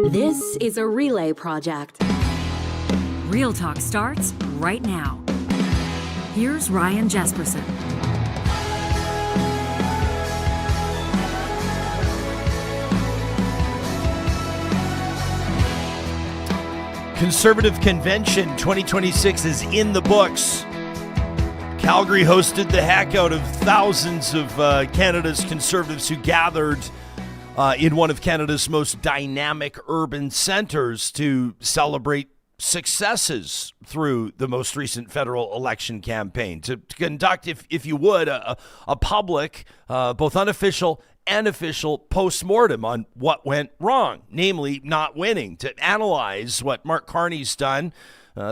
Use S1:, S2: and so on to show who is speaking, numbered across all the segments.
S1: This is a relay project.
S2: Real Talk starts right now. Here's Ryan Jesperson.
S3: Conservative Convention 2026 is in the books. Calgary hosted the heck out of thousands of Canada's conservatives who gathered in one of Canada's most dynamic urban centers to celebrate successes through the most recent federal election campaign, to conduct, if you would, a public, both unofficial and official post-mortem on what went wrong, namely not winning, to analyze what Mark Carney's done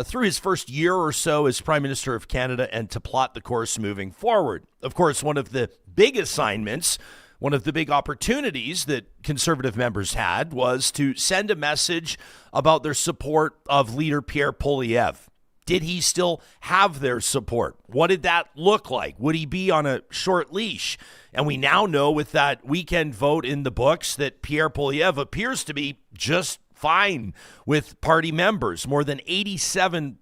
S3: through his first year or so as Prime Minister of Canada and to plot the course moving forward. Of course, one of the big assignments, one of the big opportunities that Conservative members had was to send a message about their support of leader Pierre Poilievre. Did he still have their support? What did that look like? Would he be on a short leash? And we now know with that weekend vote in the books that Pierre Poilievre appears to be just fine with party members, more than 87%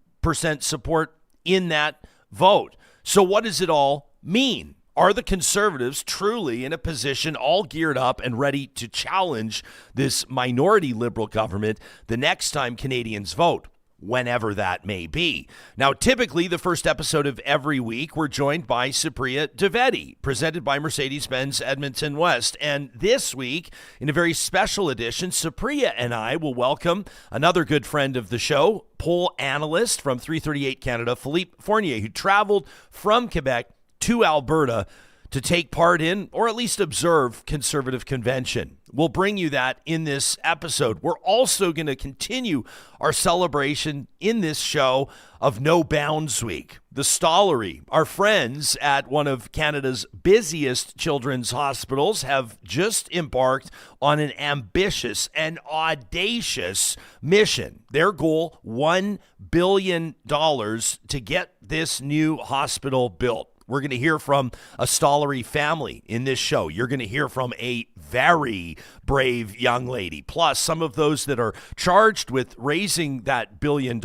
S3: support in that vote. So what does it all mean? Are the Conservatives truly in a position, all geared up and ready to challenge this minority Liberal government the next time Canadians vote, whenever that may be? Now, typically, the first episode of every week, we're joined by Supriya, presented by Mercedes-Benz Edmonton West. And this week, in a very special edition, Supriya and I will welcome another good friend of the show, poll analyst from 338 Canada, Philippe Fournier, who traveled from Quebec to Alberta to take part in, or at least observe, Conservative Convention. We'll bring you that in this episode. We're also going to continue our celebration in this show of No Bounds Week. The Stollery, our friends at one of Canada's busiest children's hospitals, have just embarked on an ambitious and audacious mission. Their goal, $1 billion to get this new hospital built. We're going to hear from a Stollery family in this show. You're going to hear from a very brave young lady, plus some of those that are charged with raising that $1 billion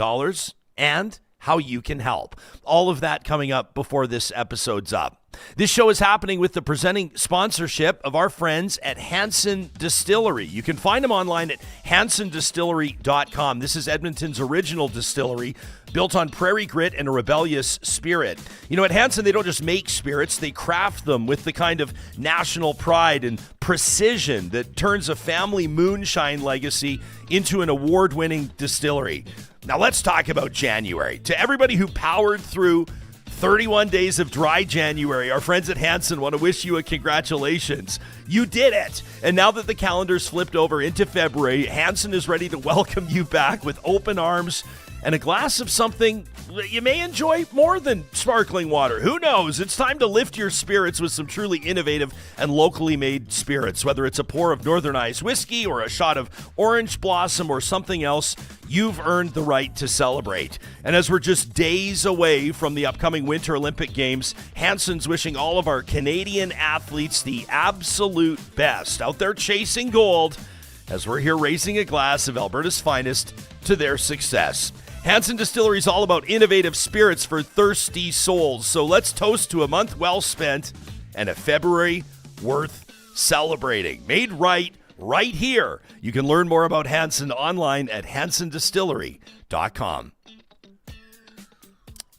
S3: and how you can help. All of that coming up before this episode's up. This show is happening with the presenting sponsorship of our friends at Hanson Distillery. You can find them online at hansondistillery.com. This is Edmonton's original distillery, built on prairie grit and a rebellious spirit. You know, at Hanson, they don't just make spirits, they craft them with the kind of national pride and precision that turns a family moonshine legacy into an award-winning distillery. Now let's talk about January. To everybody who powered through 31 days of dry January, our friends at Hanson want to wish you a congratulations. You did it. And now that the calendar's flipped over into February, Hanson is ready to welcome you back with open arms and a glass of something that you may enjoy more than sparkling water. Who knows? It's time to lift your spirits with some truly innovative and locally made spirits. Whether it's a pour of Northern Ice whiskey or a shot of orange blossom or something else, you've earned the right to celebrate. And as we're just days away from the upcoming Winter Olympic Games, Hanson's wishing all of our Canadian athletes the absolute best out there chasing gold, as we're here raising a glass of Alberta's finest to their success. Hanson Distillery is all about innovative spirits for thirsty souls. So let's toast to a month well spent and a February worth celebrating. Made right here. You can learn more about Hanson online at hansondistillery.com.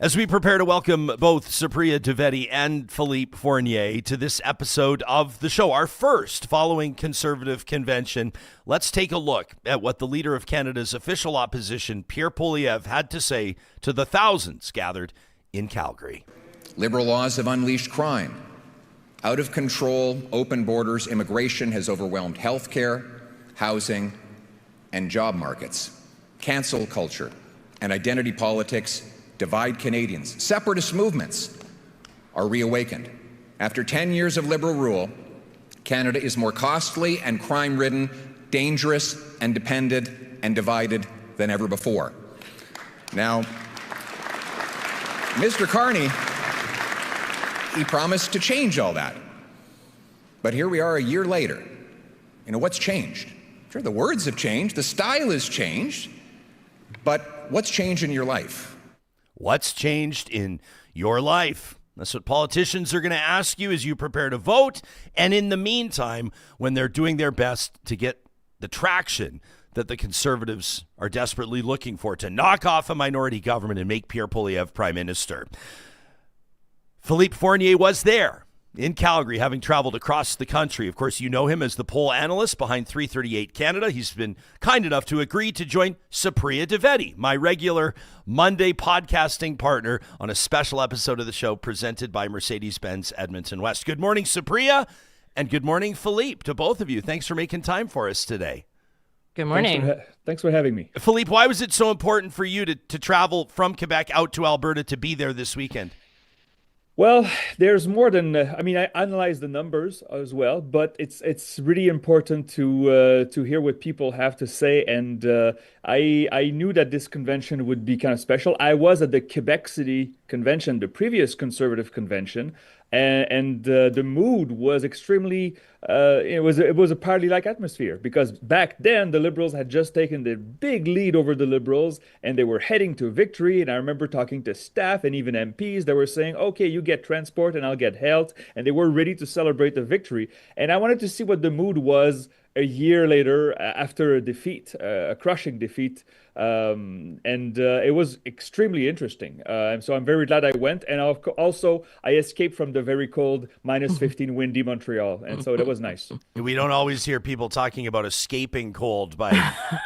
S3: As we prepare to welcome both Supriya and Philippe Fournier to this episode of the show, our first following Conservative Convention, let's take a look at what the leader of Canada's official opposition, Pierre Poilievre, had to say to the thousands gathered in Calgary.
S4: Liberal laws have unleashed crime. Out of control, open borders, immigration has overwhelmed healthcare, housing, and job markets. Cancel culture and identity politics divide Canadians. Separatist movements are reawakened. After 10 years of Liberal rule, Canada is more costly and crime-ridden, dangerous and dependent and divided than ever before. Now, Mr. Carney, he promised to change all that. But here we are a year later. You know, what's changed? Sure, the words have changed, the style has changed, but what's changed in your life?
S3: What's changed in your life? That's what politicians are going to ask you as you prepare to vote. And in the meantime, when they're doing their best to get the traction that the Conservatives are desperately looking for to knock off a minority government and make Pierre Poilievre Prime Minister. Philippe Fournier was there in Calgary, having traveled across the country. Of course, you know him as the poll analyst behind 338 Canada. He's been kind enough to agree to join Supriya Dwivedi, my regular Monday podcasting partner, on a special episode of the show presented by Mercedes-Benz Edmonton West. Good morning, Supriya, and good morning, Philippe, to both of you. Thanks for making time for us today.
S5: Good morning.
S6: Thanks for having me.
S3: Philippe, why was it so important for you to travel from Quebec out to Alberta to be there this weekend?
S6: Well, there's more than I analyze the numbers as well, but it's really important to hear what people have to say. And I knew that this convention would be kind of special. I was at the Quebec City convention, the previous Conservative convention, and the mood was extremely. It was a party-like atmosphere because back then the Liberals had just taken the big lead over the Liberals and they were heading to victory. And I remember talking to staff and even MPs that were saying, "Okay, you get transport and I'll get health," and they were ready to celebrate the victory. And I wanted to see what the mood was a year later after a defeat, a crushing defeat. It was extremely interesting. So I'm very glad I went. And also, I escaped from the very cold -15 windy Montreal. And so that was nice.
S3: We don't always hear people talking about escaping cold by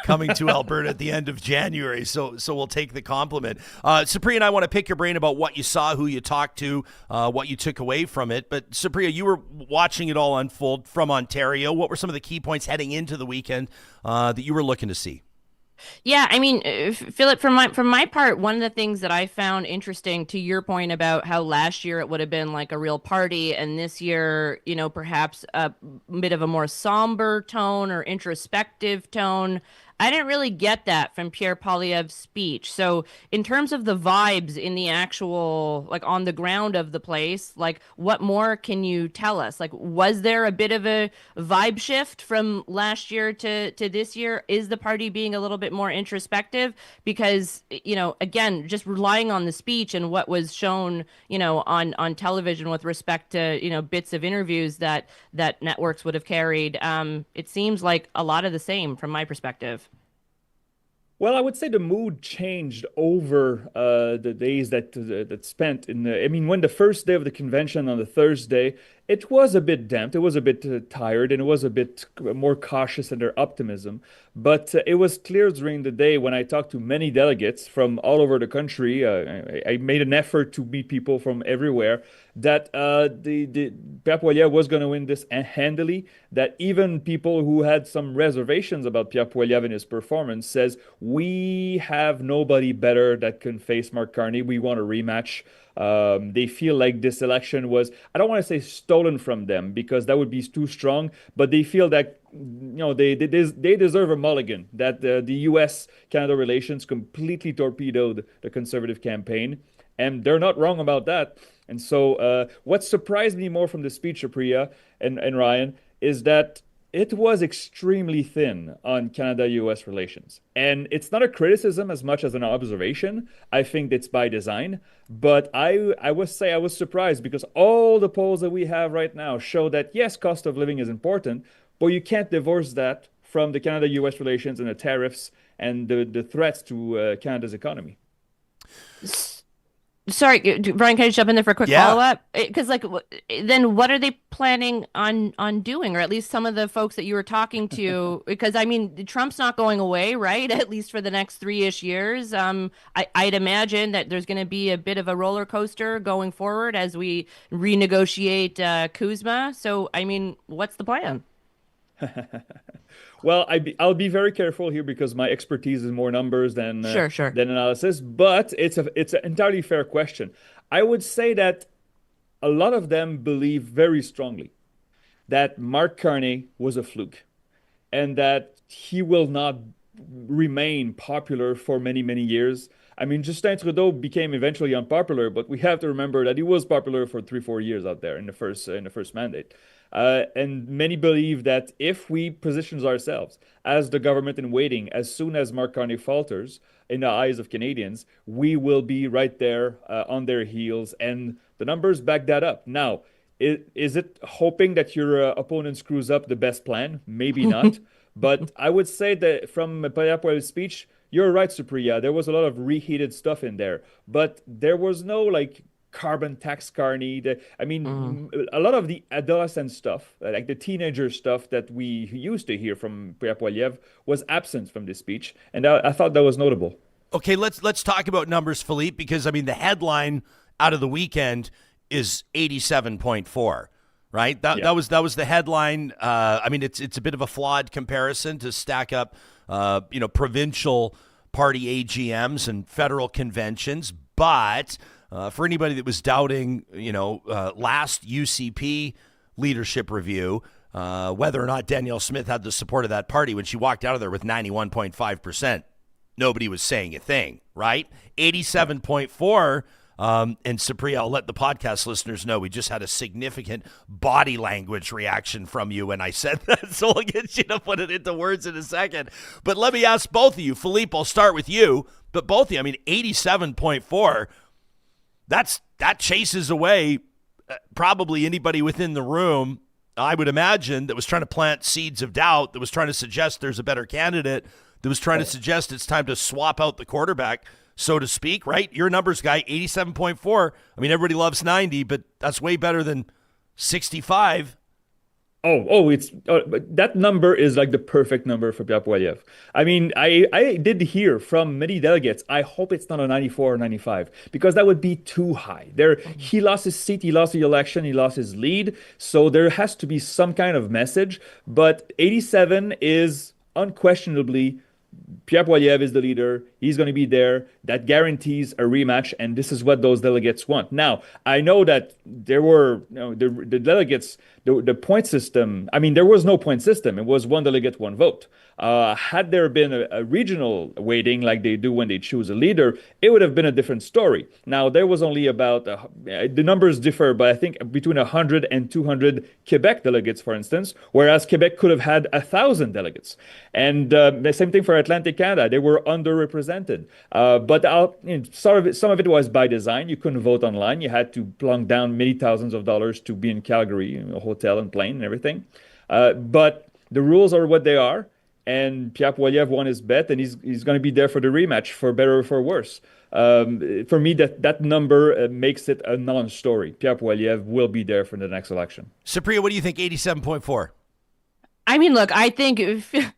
S3: coming to Alberta at the end of January. So we'll take the compliment. Supriya and I want to pick your brain about what you saw, who you talked to, what you took away from it. But Supriya, you were watching it all unfold from Ontario. What were some of the key points heading into the weekend that you were looking to see?
S5: Yeah, I mean, Philip, from my part, one of the things that I found interesting, to your point about how last year it would have been like a real party, and this year, perhaps a bit of a more somber tone or introspective tone. I didn't really get that from Pierre Poilievre's speech. So in terms of the vibes in the actual, like on the ground of the place, like what more can you tell us? Like, was there a bit of a vibe shift from last year to this year? Is the party being a little bit more introspective? Because, again, just relying on the speech and what was shown, on television with respect to, bits of interviews that networks would have carried, it seems like a lot of the same from my perspective.
S6: Well, I would say the mood changed over the days that spent in the. I mean, when the first day of the convention on the Thursday, it was a bit damped. It was a bit tired, and it was a bit more cautious in their optimism. But it was clear during the day when I talked to many delegates from all over the country. I made an effort to meet people from everywhere. That the Pierre Poilievre was going to win this handily. That even people who had some reservations about Pierre Poilievre and his performance says, we have nobody better that can face Mark Carney. We want a rematch. They feel like this election was, I don't want to say stolen from them because that would be too strong, but they feel that they deserve a mulligan, that the US-Canada relations completely torpedoed the Conservative campaign, and they're not wrong about that. And so what surprised me more from the speech of Priya and Ryan is that it was extremely thin on Canada-US relations. And it's not a criticism as much as an observation. I think it's by design. But I would say I was surprised because all the polls that we have right now show that, yes, cost of living is important, but you can't divorce that from the Canada-US relations and the tariffs and the threats to Canada's economy.
S5: Sorry, Brian, can I jump in there for a quick follow-up? Because, then what are they planning on doing? Or at least some of the folks that you were talking to, because, I mean, Trump's not going away, right? At least for the next 3-ish years. I'd imagine that there's going to be a bit of a roller coaster going forward as we renegotiate CUSMA. So, I mean, what's the plan?
S6: Well, I'll be very careful here because my expertise is more numbers than than analysis. But it's an entirely fair question. I would say that a lot of them believe very strongly that Mark Carney was a fluke and that he will not remain popular for many, many years. I mean, Justin Trudeau became eventually unpopular, but we have to remember that he was popular for 3-4 years out there in the first mandate. And many believe that if we position ourselves as the government in waiting, as soon as Mark Carney falters in the eyes of Canadians, we will be right there on their heels. And the numbers back that up. Now, is it hoping that your opponent screws up the best plan? Maybe not. But I would say that from Pierre Poilievre's speech, you're right, Supriya. There was a lot of reheated stuff in there. But there was no like carbon tax Carney. A lot of the adolescent stuff, like the teenager stuff that we used to hear from Pierre Poilievre was absent from this speech. And I thought that was notable.
S3: Okay, let's talk about numbers, Philippe, because, I mean, the headline out of the weekend is 87.4, right? That was the headline. I mean, it's a bit of a flawed comparison to stack up, provincial party AGMs and federal conventions. But for anybody that was doubting, last UCP leadership review, whether or not Danielle Smith had the support of that party when she walked out of there with 91.5%, nobody was saying a thing, right? 87.4. And Supriya, I'll let the podcast listeners know we just had a significant body language reaction from you when I said that, so I'll get you to put it into words in a second. But let me ask both of you. Philippe, I'll start with you, but both of you, I mean, 87.4, that chases away probably anybody within the room, I would imagine, that was trying to plant seeds of doubt, that was trying to suggest there's a better candidate, that was trying to suggest it's time to swap out the quarterback, so to speak, right? You're a numbers guy, 87.4. I mean, everybody loves 90, but that's way better than 65.
S6: That number is like the perfect number for Pierre Poilievre. I mean, I did hear from many delegates, I hope it's not a 94 or 95, because that would be too high. He lost his seat, he lost the election, he lost his lead, so there has to be some kind of message. But 87 is unquestionably Pierre Poilievre is the leader. He's going to be there. That guarantees a rematch, and this is what those delegates want. Now, I know that there were the delegates, the point system. I mean, there was no point system. It was one delegate, one vote. Had there been a regional weighting like they do when they choose a leader, it would have been a different story. Now, there was only about, the numbers differ, but I think between 100 and 200 Quebec delegates, for instance, whereas Quebec could have had 1,000 delegates. And the same thing for Atlantic Canada. They were underrepresented. But some of it was by design. You couldn't vote online. You had to plunk down many thousands of dollars to be in Calgary, a hotel and plane and everything. But the rules are what they are. And Pierre Poilievre won his bet, and he's going to be there for the rematch, for better or for worse. For me, that number makes it a non-story. Pierre Poilievre will be there for the next election.
S3: Supriya, what do you think, 87.4?
S5: I mean, look, I think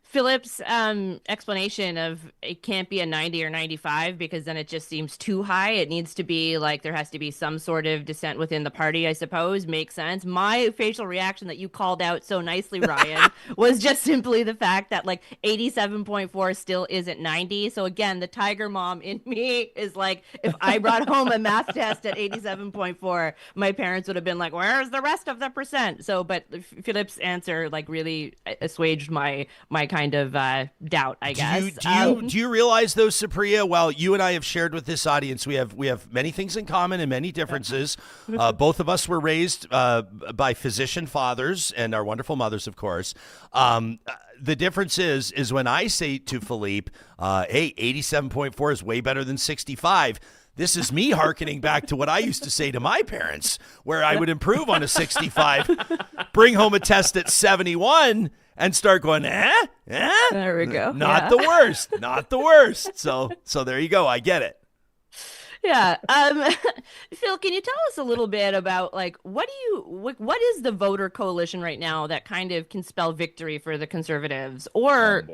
S5: Philippe's explanation of it can't be a 90 or 95 because then it just seems too high. It needs to be like there has to be some sort of dissent within the party, I suppose. Makes sense. My facial reaction that you called out so nicely, Ryan, was just simply the fact that like 87.4 still isn't 90. So again, the tiger mom in me is like, if I brought home a math test at 87.4, my parents would have been like, where's the rest of the percent? So, but Philippe's answer like really assuaged my kind of doubt, I guess.
S3: Do you realize though, Supriya, while you and I have shared with this audience, we have many things in common and many differences. Both of us were raised by physician fathers and our wonderful mothers, of course. The difference is when I say to Philippe, hey, 87.4 is way better than 65. This is me hearkening back to what I used to say to my parents, where I would improve on a 65, bring home a test at 71, and start going,
S5: There we go.
S3: Not the worst. Not the worst. So there you go. I get it.
S5: Yeah. Phil, can you tell us a little bit about like what is the voter coalition right now that kind of can spell victory for the Conservatives? Or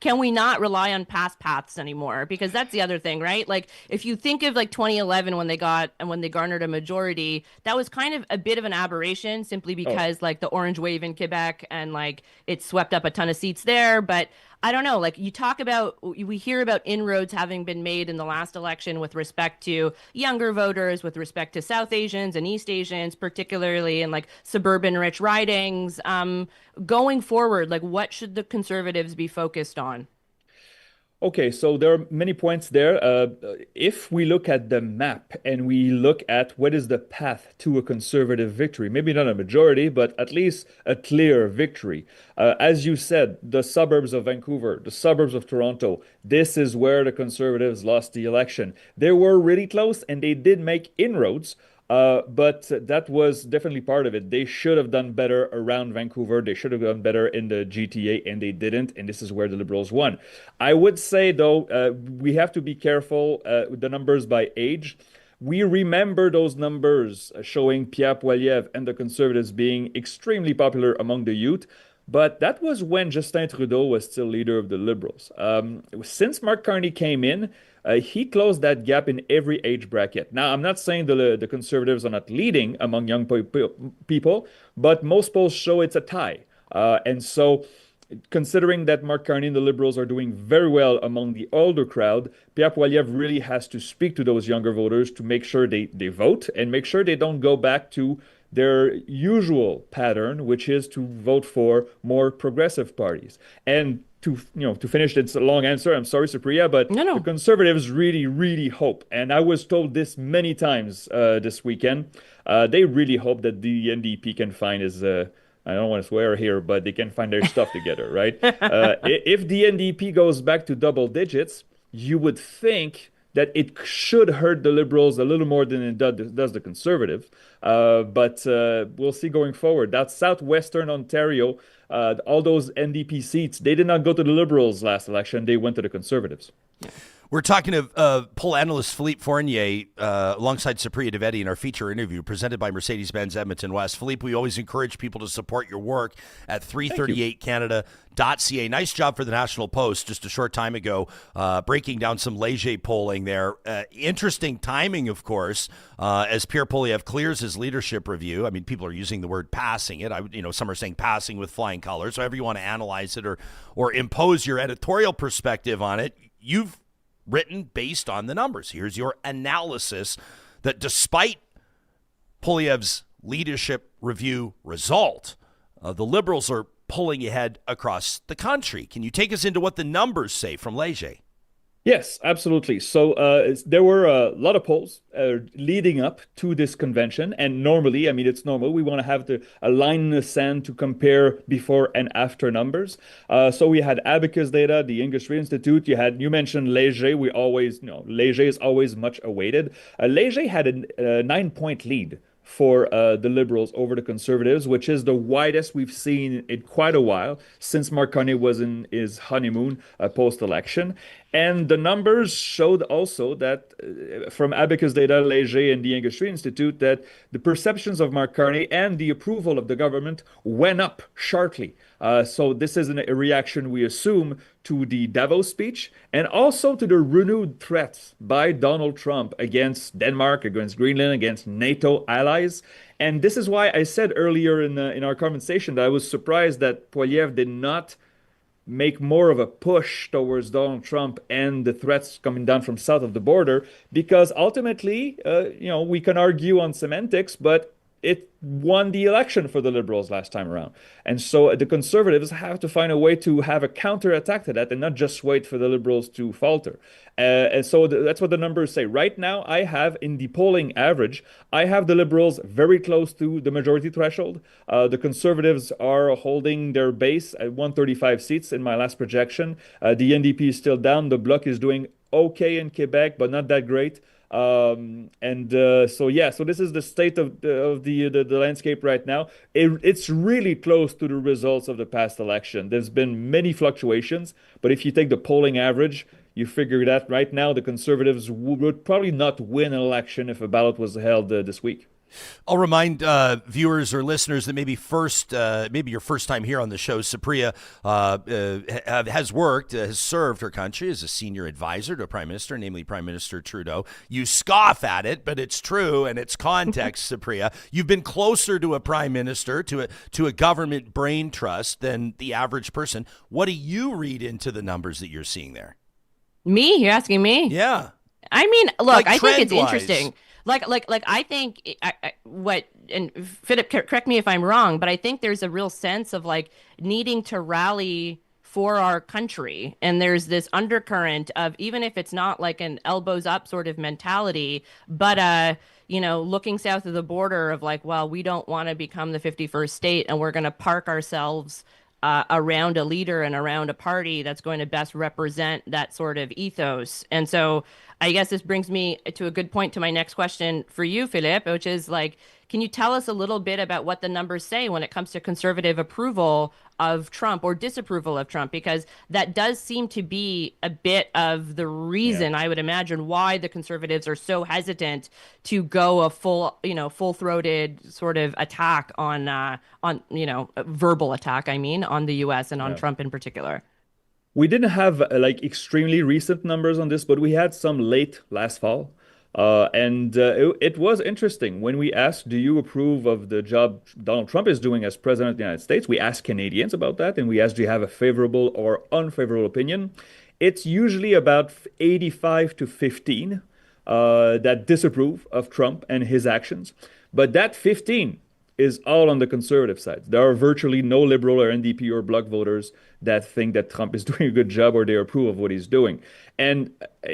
S5: can we not rely on past paths anymore? Because that's the other thing, right? Like if you think of like 2011 when they garnered a majority, that was kind of a bit of an aberration simply because like the Orange Wave in Quebec and like it swept up a ton of seats there. But I don't know, like we hear about inroads having been made in the last election with respect to younger voters, with respect to South Asians and East Asians, particularly in like suburban rich ridings. Going forward, like what should the Conservatives be focused on?
S6: Okay, so there are many points there. If we look at the map and we look at what is the path to a conservative victory, maybe not a majority, but at least a clear victory. As you said, the suburbs of Vancouver, the suburbs of Toronto, this is where the Conservatives lost the election. They were really close and they did make inroads. But that was definitely part of it. They should have done better around Vancouver. They should have done better in the GTA, and they didn't. And this is where the Liberals won. I would say, though, we have to be careful with the numbers by age. We remember those numbers showing Pierre Poilievre and the Conservatives being extremely popular among the youth. But that was when Justin Trudeau was still leader of the Liberals. Since Mark Carney came in, he closed that gap in every age bracket. Now, I'm not saying the Conservatives are not leading among young people, but most polls show it's a tie. And so, considering that Mark Carney and the Liberals are doing very well among the older crowd, Pierre Poilievre really has to speak to those younger voters to make sure they vote and make sure they don't go back to their usual pattern, which is to vote for more progressive parties. And to finish, it's a long answer. I'm sorry, Supriya, but the Conservatives really, really hope, and I was told this many times this weekend, they really hope that the NDP can find his, I don't want to swear here, but they can find their stuff together, right? If the NDP goes back to double digits, you would think that it should hurt the Liberals a little more than it does the Conservative. But we'll see going forward. That's southwestern Ontario. All those NDP seats, they did not go to the Liberals last election. They went to the Conservatives.
S3: We're talking to poll analyst Philippe Fournier alongside Supriya Dwivedi in our feature interview presented by Mercedes-Benz Edmonton West. Philippe, we always encourage people to support your work at 338canada.ca. Nice job for the National Post just a short time ago, breaking down some Léger polling there. Interesting timing, of course, as Pierre Poilievre clears his leadership review. I mean, people are using the word passing it. Some are saying passing with flying colors. So however you want to analyze it or impose your editorial perspective on it, you've written based on the numbers. Here's your analysis that despite Poilievre's leadership review result, the Liberals are pulling ahead across the country. Can you take us into what the numbers say from Léger?
S6: Yes, absolutely. So there were a lot of polls leading up to this convention. And normally, I mean, it's normal. We want to have a line in the sand to compare before and after numbers. So we had Abacus data, the Industry Institute. You mentioned Léger. We always, Léger is always much awaited. Léger had a 9-point lead for the Liberals over the Conservatives, which is the widest we've seen in quite a while since Mark Carney was in his honeymoon post-election. And the numbers showed also that from Abacus data, Léger, and the Industry Institute, that the perceptions of Mark Carney and the approval of the government went up sharply. So this is a reaction, we assume, to the Davos speech and also to the renewed threats by Donald Trump against Denmark, against Greenland, against NATO allies. And this is why I said earlier in our conversation that I was surprised that Poilievre did not make more of a push towards Donald Trump and the threats coming down from south of the border, because ultimately, we can argue on semantics, but it won the election for the Liberals last time around. And so the Conservatives have to find a way to have a counterattack to that and not just wait for the Liberals to falter. And so that's what the numbers say. Right now, I have in the polling average, I have the Liberals very close to the majority threshold. The Conservatives are holding their base at 135 seats in my last projection. The NDP is still down. The Bloc is doing okay in Quebec, but not that great. So this is the state of the landscape right now. It's really close to the results of the past election. There's been many fluctuations, but if you take the polling average, you figure that right now the Conservatives would probably not win an election if a ballot was held this week.
S3: I'll remind viewers or listeners that maybe your first time here on the show, Supriya has served her country as a senior advisor to a prime minister, namely Prime Minister Trudeau. You scoff at it, but it's true and it's context, Supriya. You've been closer to a prime minister, to a government brain trust than the average person. What do you read into the numbers that you're seeing there?
S5: Me? You're asking me?
S3: Yeah.
S5: I mean, look,
S3: like
S5: I think it's
S3: trend-wise.
S5: interesting. Like I think and Philip, correct me if I'm wrong, but I think there's a real sense of needing to rally for our country. And there's this undercurrent of, even if it's not like an elbows up sort of mentality, but looking south of the border of like, well, we don't want to become the 51st state, and we're going to park ourselves around a leader and around a party that's going to best represent that sort of ethos. And so I guess this brings me to a good point to my next question for you, Philippe, which is like, can you tell us a little bit about what the numbers say when it comes to conservative approval of Trump or disapproval of Trump? Because that does seem to be a bit of the reason, I would imagine, why the conservatives are so hesitant to go a full-throated sort of attack on a verbal attack, on the U.S. and on Trump in particular.
S6: We didn't have like extremely recent numbers on this, but we had some late last fall. It was interesting when we asked, do you approve of the job Donald Trump is doing as president of the United States? We asked Canadians about that, and we asked, do you have a favorable or unfavorable opinion? It's usually about 85 to 15 that disapprove of Trump and his actions. But that 15 is all on the conservative side. There are virtually no Liberal or NDP or Bloc voters that think that Trump is doing a good job or they approve of what he's doing. And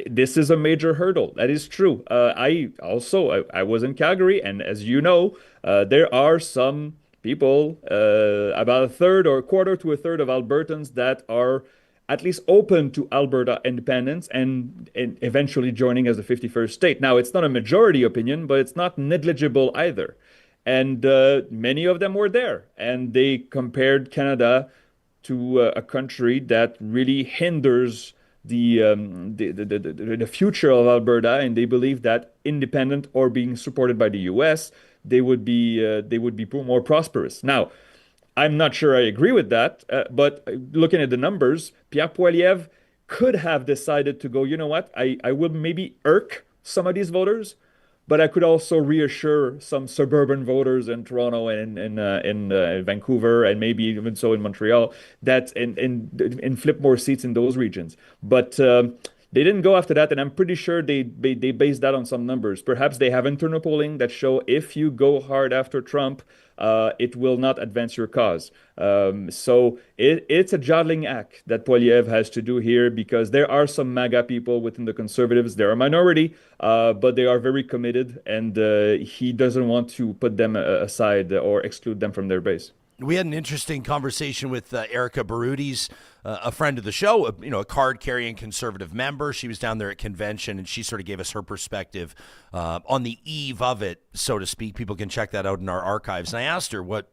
S6: this is a major hurdle. That is true. I was in Calgary, and as you know, there are some people, about a third or a quarter to a third of Albertans that are at least open to Alberta independence and eventually joining as the 51st state. Now, it's not a majority opinion, but it's not negligible either. And many of them were there, and they compared Canada to a country that really hinders the future of Alberta, and they believe that independent or being supported by the U.S., they would be more prosperous. Now, I'm not sure I agree with that, but looking at the numbers, Pierre Poilievre could have decided to go, you know what, I will maybe irk some of these voters, but I could also reassure some suburban voters in Toronto and in Vancouver, and maybe even so in Montreal, that and flip more seats in those regions. But they didn't go after that, and I'm pretty sure they based that on some numbers. Perhaps they have internal polling that show if you go hard after Trump, it will not advance your cause. So it's a juggling act that Poilievre has to do here, because there are some MAGA people within the Conservatives. They're a minority, but they are very committed, and he doesn't want to put them aside or exclude them from their base.
S3: We had an interesting conversation with Erica Baruti's, a friend of the show, a card-carrying conservative member. She was down there at convention, and she sort of gave us her perspective on the eve of it, so to speak. People can check that out in our archives. And I asked her what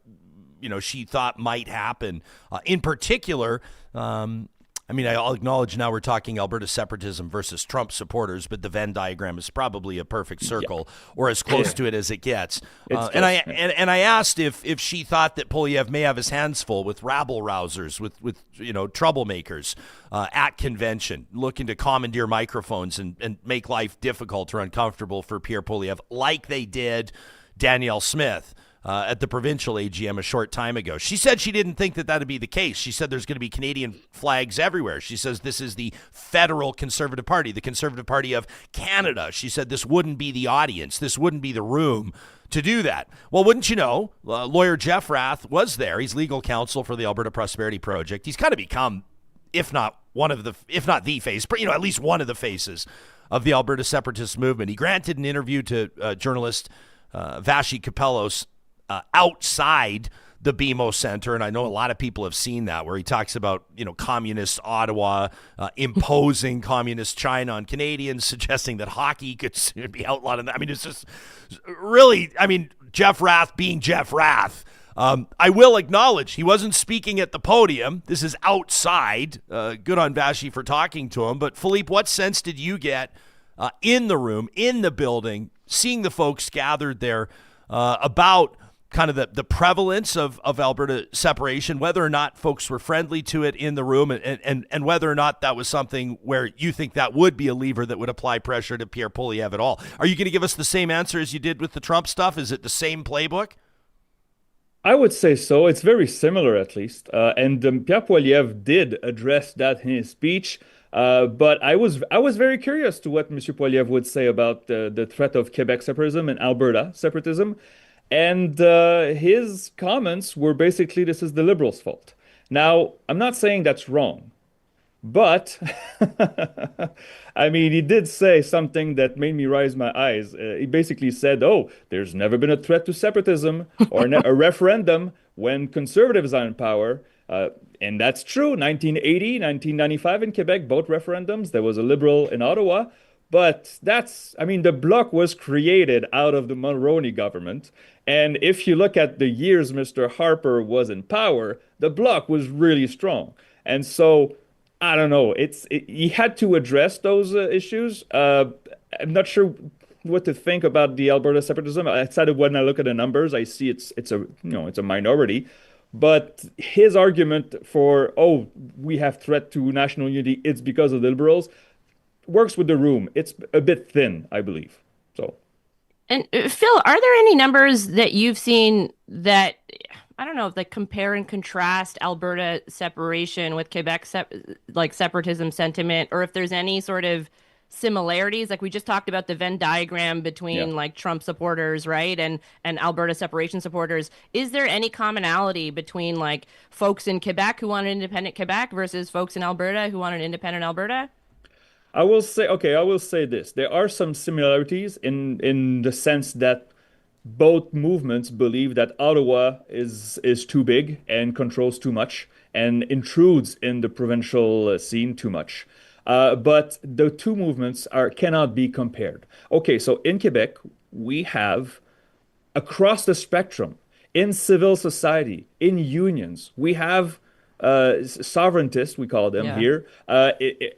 S3: she thought might happen. In particular, I'll acknowledge now we're talking Alberta separatism versus Trump supporters, but the Venn diagram is probably a perfect circle, or as close to it as it gets. And I asked if she thought that Poilievre may have his hands full with rabble-rousers, with troublemakers at convention, looking to commandeer microphones and make life difficult or uncomfortable for Pierre Poilievre, like they did Danielle Smith at the provincial AGM a short time ago. She said she didn't think that would be the case. She said there's going to be Canadian flags everywhere. She says this is the federal Conservative Party, the Conservative Party of Canada. She said this wouldn't be the audience. This wouldn't be the room to do that. Well, wouldn't you know, lawyer Jeff Rath was there. He's legal counsel for the Alberta Prosperity Project. He's kind of become, if not the face, but at least one of the faces of the Alberta separatist movement. He granted an interview to journalist Vashi Kapelos outside the BMO Center, and I know a lot of people have seen that, where he talks about communist Ottawa imposing communist China on Canadians, suggesting that hockey could soon be outlawed. It's just really, Jeff Rath being Jeff Rath. I will acknowledge he wasn't speaking at the podium. This is outside. Good on Vashi for talking to him. But Philippe, what sense did you get in the room, in the building, seeing the folks gathered there about kind of the prevalence of Alberta separation, whether or not folks were friendly to it in the room, and whether or not that was something where you think that would be a lever that would apply pressure to Pierre Poilievre at all? Are you going to give us the same answer as you did with the Trump stuff? Is it the same playbook?
S6: I would say so. It's very similar, at least. And Pierre Poilievre did address that in his speech. But I was very curious to what Monsieur Poilievre would say about the threat of Quebec separatism and Alberta separatism. And his comments were basically, this is the Liberals' fault. Now, I'm not saying that's wrong, but I mean, he did say something that made me raise my eyes. He basically said, "Oh, there's never been a threat to separatism or a referendum when conservatives are in power." And that's true. 1980, 1995 in Quebec, both referendums. There was a Liberal in Ottawa. But I mean, the Bloc was created out of the Mulroney government. And if you look at the years Mr. Harper was in power, the Bloc was really strong. And so, I don't know, he had to address those issues. I'm not sure what to think about the Alberta separatism. Outside of when I look at the numbers, I see it's a minority. But his argument for, oh, we have threat to national unity, it's because of the Liberals, works with the room. It's a bit thin, I believe. So,
S5: and Phil, are there any numbers that you've seen that, I don't know, if like compare and contrast Alberta separation with Quebec separatism sentiment, or if there's any sort of similarities? Like we just talked about the Venn diagram between like Trump supporters, right, and Alberta separation supporters. Is there any commonality between like folks in Quebec who want an independent Quebec versus folks in Alberta who want an independent Alberta?
S6: I will say this. There are some similarities in the sense that both movements believe that Ottawa is too big and controls too much and intrudes in the provincial scene too much. But the two movements cannot be compared. Okay, so in Quebec, we have across the spectrum, in civil society, in unions, we have sovereigntists, we call them here,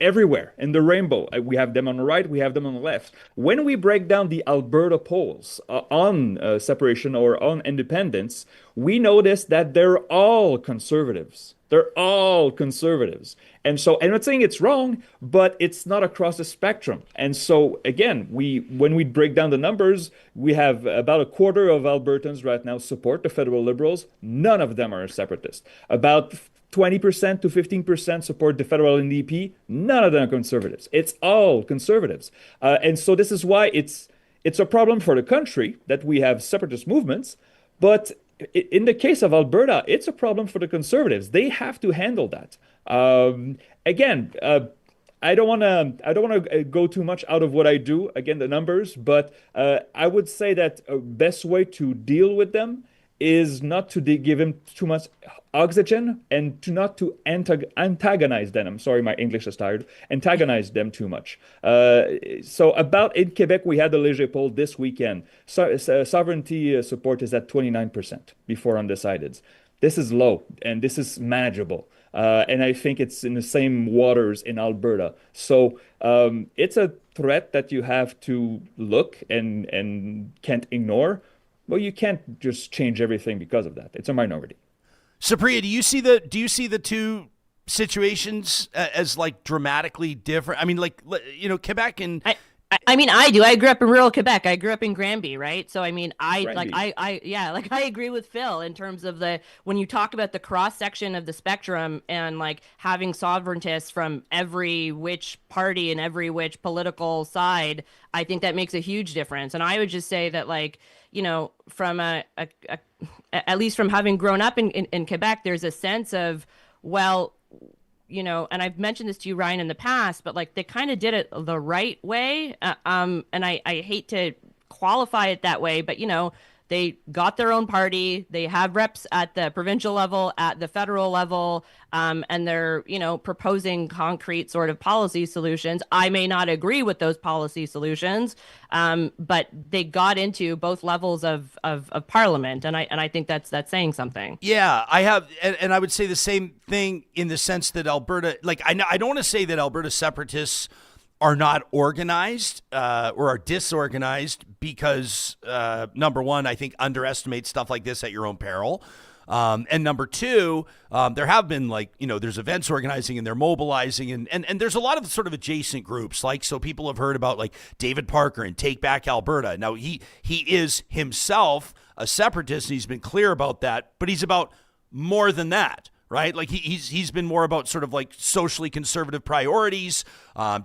S6: everywhere in the rainbow. We have them on the right, we have them on the left. When we break down the Alberta polls on separation or on independence, we notice that they're all conservatives. They're all conservatives. And so I'm not saying it's wrong, but it's not across the spectrum. And so again, when we break down the numbers, we have about a quarter of Albertans right now support the federal Liberals. None of them are separatists. About 20% to 15% support the federal NDP. None of them are conservatives. It's all conservatives. And so this is why it's a problem for the country that we have separatist movements. But in the case of Alberta, it's a problem for the conservatives. They have to handle that. Again, I don't want to go too much out of what I do, again, the numbers, but I would say that a best way to deal with them is not to give him too much oxygen and not to antagonize them. I'm sorry, my English is tired. Antagonize them too much. So about in Quebec, we had the Léger poll this weekend. Sovereignty support is at 29% before undecideds. This is low and this is manageable. And I think it's in the same waters in Alberta. So it's a threat that you have to look and can't ignore. Well, you can't just change everything because of that. It's a minority.
S3: Supriya, do you see the two situations as like dramatically different? I mean, like, you know, Quebec and
S5: I mean, I do. I grew up in rural Quebec. I grew up in Granby, right? So I mean, I agree with Phil in terms of when you talk about the cross section of the spectrum and like having sovereigntists from every which party and every which political side, I think that makes a huge difference. And I would just say that, like, you know, from at least from having grown up in Quebec, there's a sense of, well, you know, and I've mentioned this to you, Ryan, in the past, but like they kind of did it the right way. And I hate to qualify it that way, but, you know, they got their own party. They have reps at the provincial level, at the federal level, and they're, you know, proposing concrete sort of policy solutions. I may not agree with those policy solutions, but they got into both levels of parliament, and I think that's saying something.
S3: Yeah, I have, and I would say the same thing in the sense that Alberta, like, I don't want to say that Alberta separatists are not organized or are disorganized because, number one, I think underestimate stuff like this at your own peril. And number two, there have been, like, you know, there's events organizing and they're mobilizing and there's a lot of sort of adjacent groups. Like, so people have heard about like David Parker and Take Back Alberta. Now he is himself a separatist and he's been clear about that, but he's about more than that. right? Like he's been more about sort of like socially conservative priorities,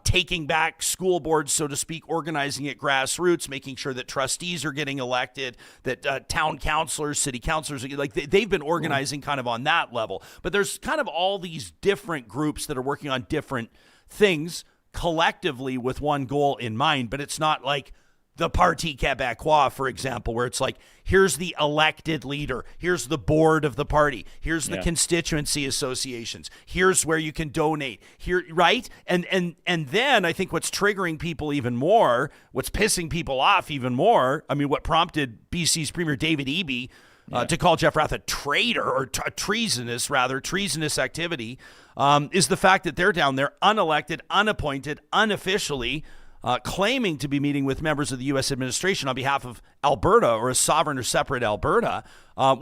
S3: taking back school boards, so to speak, organizing at grassroots, making sure that trustees are getting elected, that town councilors, city councilors, like they've been organizing kind of on that level. But there's kind of all these different groups that are working on different things collectively with one goal in mind, but it's not like the Parti Québécois, for example, where it's like, here's the elected leader, here's the board of the party, here's the constituency associations, here's where you can donate, here, right? And then I think what's triggering people even more, what's pissing people off even more, I mean, what prompted BC's Premier David Eby to call Jeff Rath a traitor or treasonous activity, is the fact that they're down there unelected, unappointed, unofficially, claiming to be meeting with members of the U.S. administration on behalf of Alberta or a sovereign or separate Alberta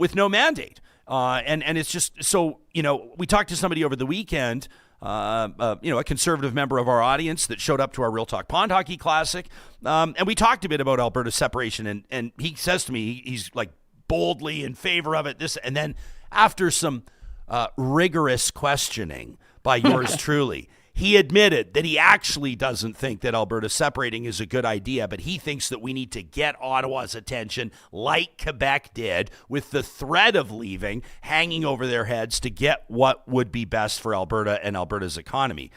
S3: with no mandate. And it's just so, we talked to somebody over the weekend, a conservative member of our audience that showed up to our Real Talk Pond Hockey Classic. And we talked a bit about Alberta separation. And he says to me, he's like boldly in favor of it. And then after some rigorous questioning by yours truly, he admitted that he actually doesn't think that Alberta separating is a good idea, but he thinks that we need to get Ottawa's attention like Quebec did, with the threat of leaving hanging over their heads to get what would be best for Alberta and Alberta's economy.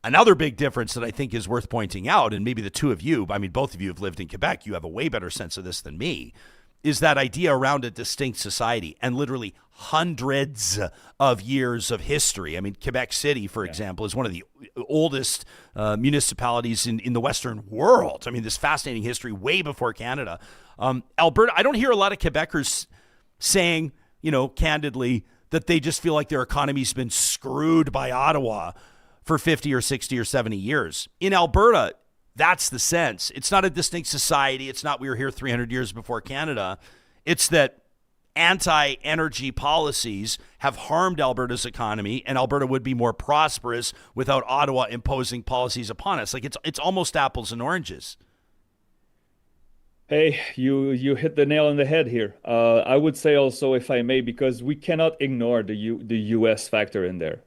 S3: Another big difference that I think is worth pointing out, and maybe the two of you, I mean, both of you have lived in Quebec, you have a way better sense of this than me, is that idea around a distinct society and literally hundreds of years of history. I mean, Quebec City, for example, is one of the oldest municipalities in the Western world. I mean, this fascinating history way before Canada. Alberta, I don't hear a lot of Quebecers saying, candidly, that they just feel like their economy's been screwed by Ottawa for 50 or 60 or 70 years. In Alberta, that's the sense. It's not a distinct society. It's not we were here 300 years before Canada. It's that anti-energy policies have harmed Alberta's economy, and Alberta would be more prosperous without Ottawa imposing policies upon us. Like it's almost apples and oranges.
S6: Hey, you hit the nail on the head here. I would say also, if I may, because we cannot ignore the U.S. factor in there.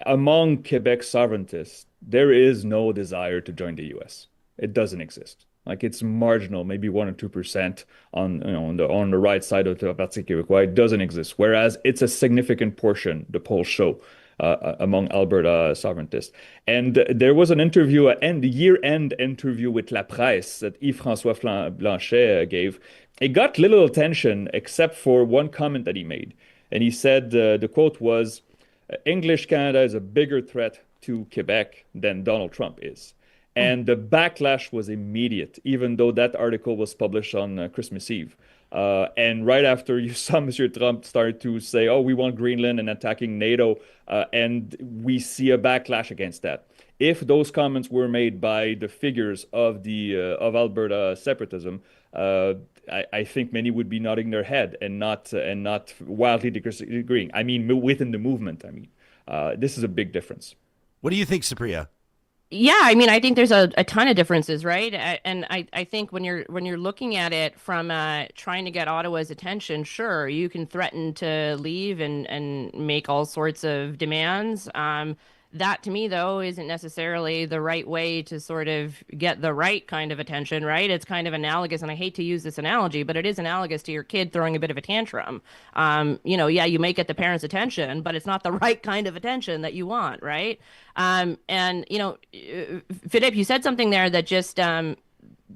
S6: Among Quebec sovereigntists, there is no desire to join the U.S. It doesn't exist. Like it's marginal, maybe 1 or 2% on the right side of the Parti Québécois. It doesn't exist. Whereas it's a significant portion, the polls show, among Alberta sovereigntists. And there was an interview, the year-end interview with La Presse that Yves-François Blanchet gave. It got little attention except for one comment that he made. And he said, the quote was, English Canada is a bigger threat to Quebec than Donald Trump is. And the backlash was immediate, even though that article was published on Christmas Eve. And right after, you saw Mr. Trump start to say, oh, we want Greenland and attacking NATO. And we see a backlash against that. If those comments were made by the figures of Alberta separatism, I think many would be nodding their head and not wildly disagreeing. I mean, within the movement. I mean, this is a big difference.
S3: What do you think, Supriya?
S5: Yeah, I mean, I think there's a ton of differences, right? And I think when you're looking at it from trying to get Ottawa's attention, sure, you can threaten to leave and make all sorts of demands. That to me, though, isn't necessarily the right way to sort of get the right kind of attention, right? It's kind of analogous, and I hate to use this analogy, but it is analogous to your kid throwing a bit of a tantrum. You may get the parents' attention, but it's not the right kind of attention that you want, right? Philippe, you said something there that just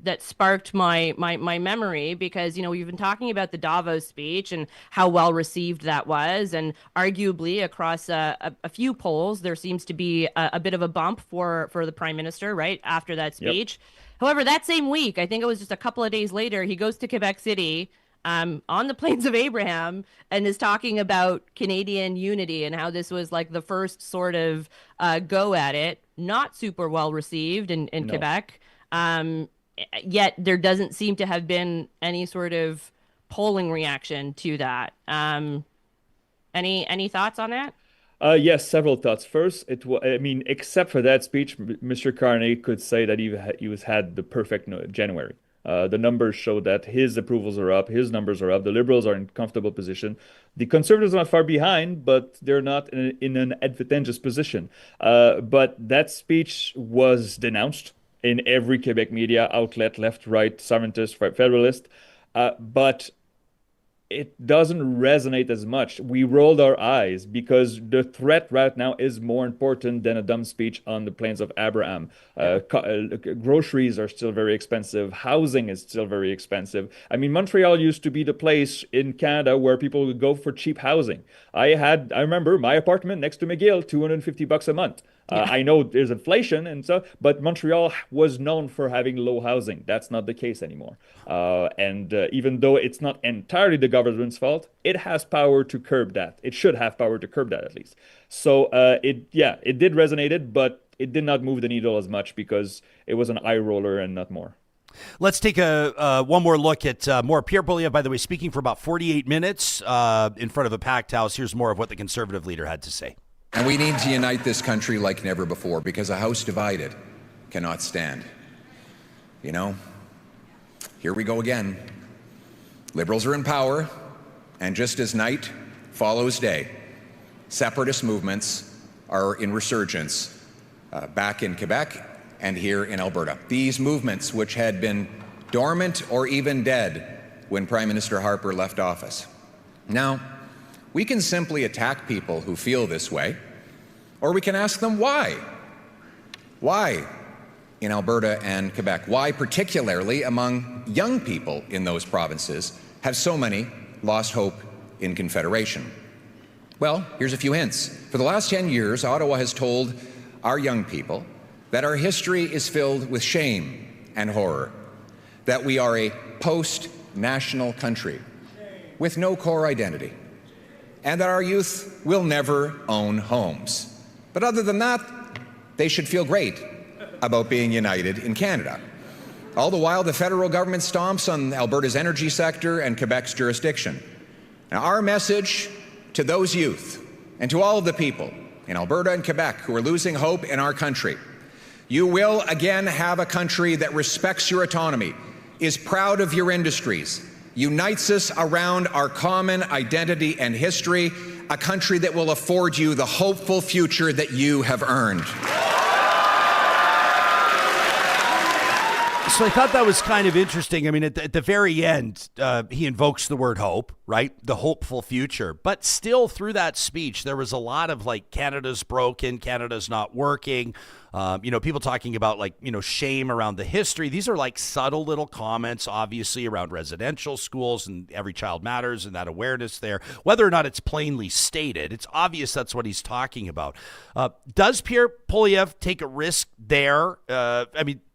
S5: that sparked my memory, because we've been talking about the Davos speech and how well received that was, and arguably across a few polls there seems to be a bit of a bump for the Prime Minister right after that speech. Yep. However, that same week, I think it was just a couple of days later, he goes to Quebec City on the Plains of Abraham and is talking about Canadian unity and how this was like the first sort of go at it. Not super well received in Quebec. Yet there doesn't seem to have been any sort of polling reaction to that. Any thoughts on that?
S6: Yes, several thoughts. First, except for that speech, Mr. Carney could say that he had the perfect January. The numbers show that his approvals are up, his numbers are up, the Liberals are in comfortable position. The Conservatives are not far behind, but they're not in an advantageous position. But that speech was denounced in every Quebec media outlet, left, right, sovereigntist, federalist. But it doesn't resonate as much. We rolled our eyes because the threat right now is more important than a dumb speech on the plains of Abraham. Groceries are still very expensive. Housing is still very expensive. I mean, Montreal used to be the place in Canada where people would go for cheap housing. I remember my apartment next to McGill, $250 a month. I know there's inflation and so, but Montreal was known for having low housing. That's not the case anymore. And even though it's not entirely the government's fault, it has power to curb that. It should have power to curb that at least. So it did resonate, but it did not move the needle as much because it was an eye roller and not more.
S3: Let's take one more look at more Pierre Poilievre, by the way, speaking for about 48 minutes in front of a packed house. Here's more of what the Conservative leader had to say.
S4: And we need to unite this country like never before, because a house divided cannot stand. You know, here we go again. Liberals are in power, and just as night follows day, separatist movements are in resurgence back in Quebec and here in Alberta. These movements, which had been dormant or even dead when Prime Minister Harper left office. Now, we can simply attack people who feel this way, or we can ask them why. Why in Alberta and Quebec? Why, particularly among young people in those provinces, have so many lost hope in Confederation? Well, here's a few hints. For the last 10 years, Ottawa has told our young people that our history is filled with shame and horror, that we are a post-national country with no core identity, and that our youth will never own homes. But other than that, they should feel great about being united in Canada. All the while, the federal government stomps on Alberta's energy sector and Quebec's jurisdiction. Now, our message to those youth and to all of the people in Alberta and Quebec who are losing hope in our country: you will again have a country that respects your autonomy, is proud of your industries, unites us around our common identity and history, a country that will afford you the hopeful future that you have earned.
S3: So I thought that was kind of interesting. I mean, at the very end, he invokes the word hope, right? The hopeful future. But still, through that speech, there was a lot of like, Canada's broken, Canada's not working. People talking about like, shame around the history. These are like subtle little comments, obviously, around residential schools and Every Child Matters and that awareness there. Whether or not it's plainly stated, it's obvious that's what he's talking about. Does Pierre Poilievre take a risk there?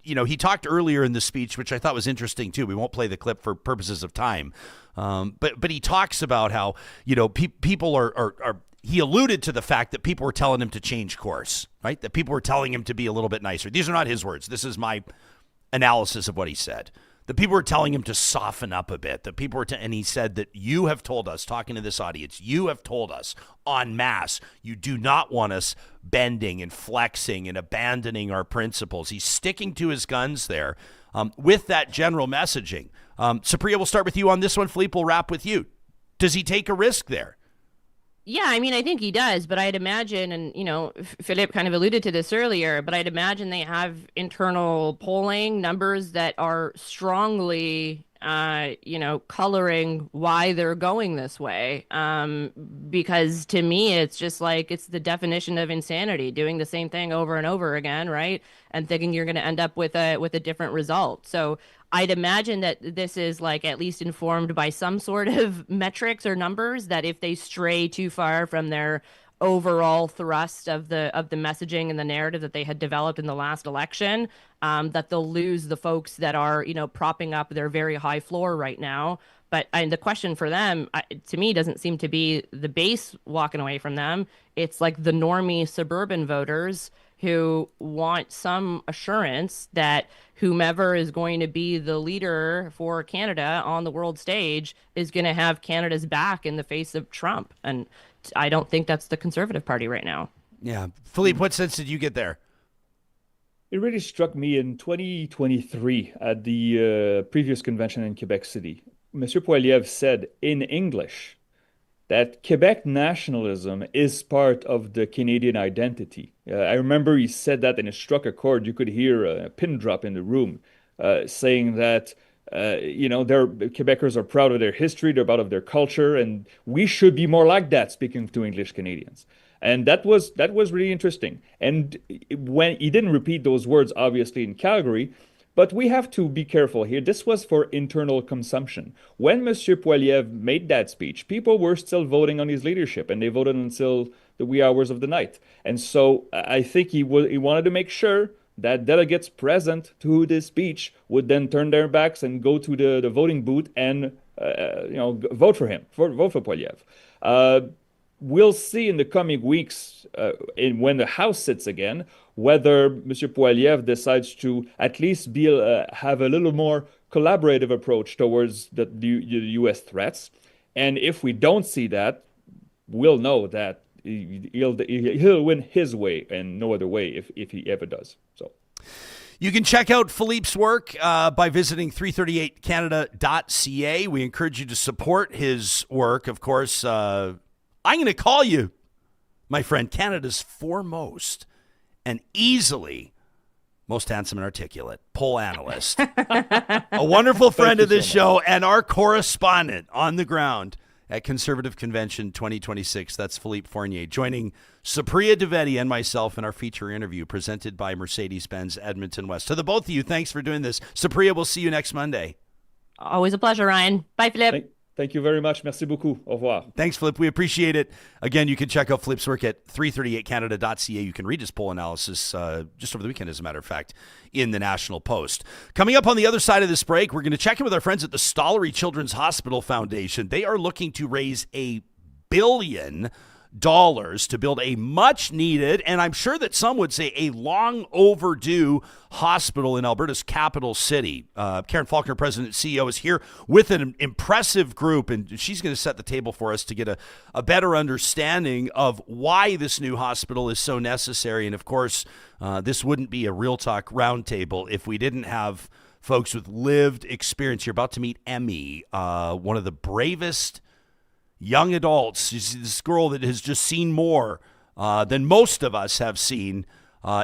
S3: He talked earlier in the speech, which I thought was interesting too. We won't play the clip for purposes of time. But he talks about how, people are he alluded to the fact that people were telling him to change course, right? That people were telling him to be a little bit nicer. These are not his words. This is my analysis of what he said. The people were telling him to soften up a bit. The people were, and he said that you have told us, talking to this audience, you have told us en masse, you do not want us bending and flexing and abandoning our principles. He's sticking to his guns there with that general messaging. Supriya, we'll start with you on this one. Philippe, we'll wrap with you. Does he take a risk there?
S5: Yeah, I mean, I think he does, but I'd imagine, and, Philippe kind of alluded to this earlier, but I'd imagine they have internal polling numbers that are strongly, coloring why they're going this way. Because to me, it's just like, it's the definition of insanity, doing the same thing over and over again, right? And thinking you're going to end up with a different result. So I'd imagine that this is like at least informed by some sort of metrics or numbers that if they stray too far from their overall thrust of the messaging and the narrative that they had developed in the last election, that they'll lose the folks that are, propping up their very high floor right now. But the question for them, to me, doesn't seem to be the base walking away from them. It's like the normie suburban voters who want some assurance that whomever is going to be the leader for Canada on the world stage is going to have Canada's back in the face of Trump. And I don't think that's the Conservative Party right now.
S3: Yeah. Philippe, what sense did you get there?
S6: It really struck me in 2023 at the previous convention in Quebec City. Monsieur Poilievre said in English that Quebec nationalism is part of the Canadian identity. I remember he said that and it struck a chord. You could hear a pin drop in the room saying that, Quebecers are proud of their history, they're proud of their culture, and we should be more like that, speaking to English Canadians. And that was really interesting. And when he didn't repeat those words, obviously, in Calgary, but we have to be careful here. This was for internal consumption. When Monsieur Poilievre made that speech, people were still voting on his leadership, and they voted until the wee hours of the night. And so I think he wanted to make sure that delegates present to this speech would then turn their backs and go to the voting booth and vote for him, vote for Poilievre. We'll see in the coming weeks, when the House sits again, whether Monsieur Poilievre decides to at least have a little more collaborative approach towards the U.S. threats. And if we don't see that, we'll know that he'll win his way and no other way if he ever does. So.
S3: You can check out Philippe's work by visiting 338canada.ca. We encourage you to support his work. Of course, I'm going to call you, my friend, Canada's foremost and easily most handsome and articulate poll analyst, a wonderful friend of this show, and our correspondent on the ground at Conservative Convention 2026. That's Philippe Fournier, joining Supriya Dwivedi and myself in our feature interview presented by Mercedes-Benz Edmonton West. To the both of you, thanks for doing this. Supriya, we'll see you next Monday.
S5: Always a pleasure, Ryan. Bye, Philippe.
S6: Thank you very much. Merci beaucoup. Au revoir.
S3: Thanks, Philippe. We appreciate it. Again, you can check out Philippe's work at 338canada.ca. You can read his poll analysis just over the weekend, as a matter of fact, in the National Post. Coming up on the other side of this break, we're going to check in with our friends at the Stollery Children's Hospital Foundation. They are looking to raise $1 billion to build a much needed, and I'm sure that some would say a long overdue hospital in Alberta's capital city. Karen Faulkner, President and CEO, is here with an impressive group, and she's going to set the table for us to get a better understanding of why this new hospital is so necessary. And of course, this wouldn't be a Real Talk roundtable if we didn't have folks with lived experience. You're about to meet Emmy, one of the bravest young adults. She's this girl that has just seen more than most of us have seen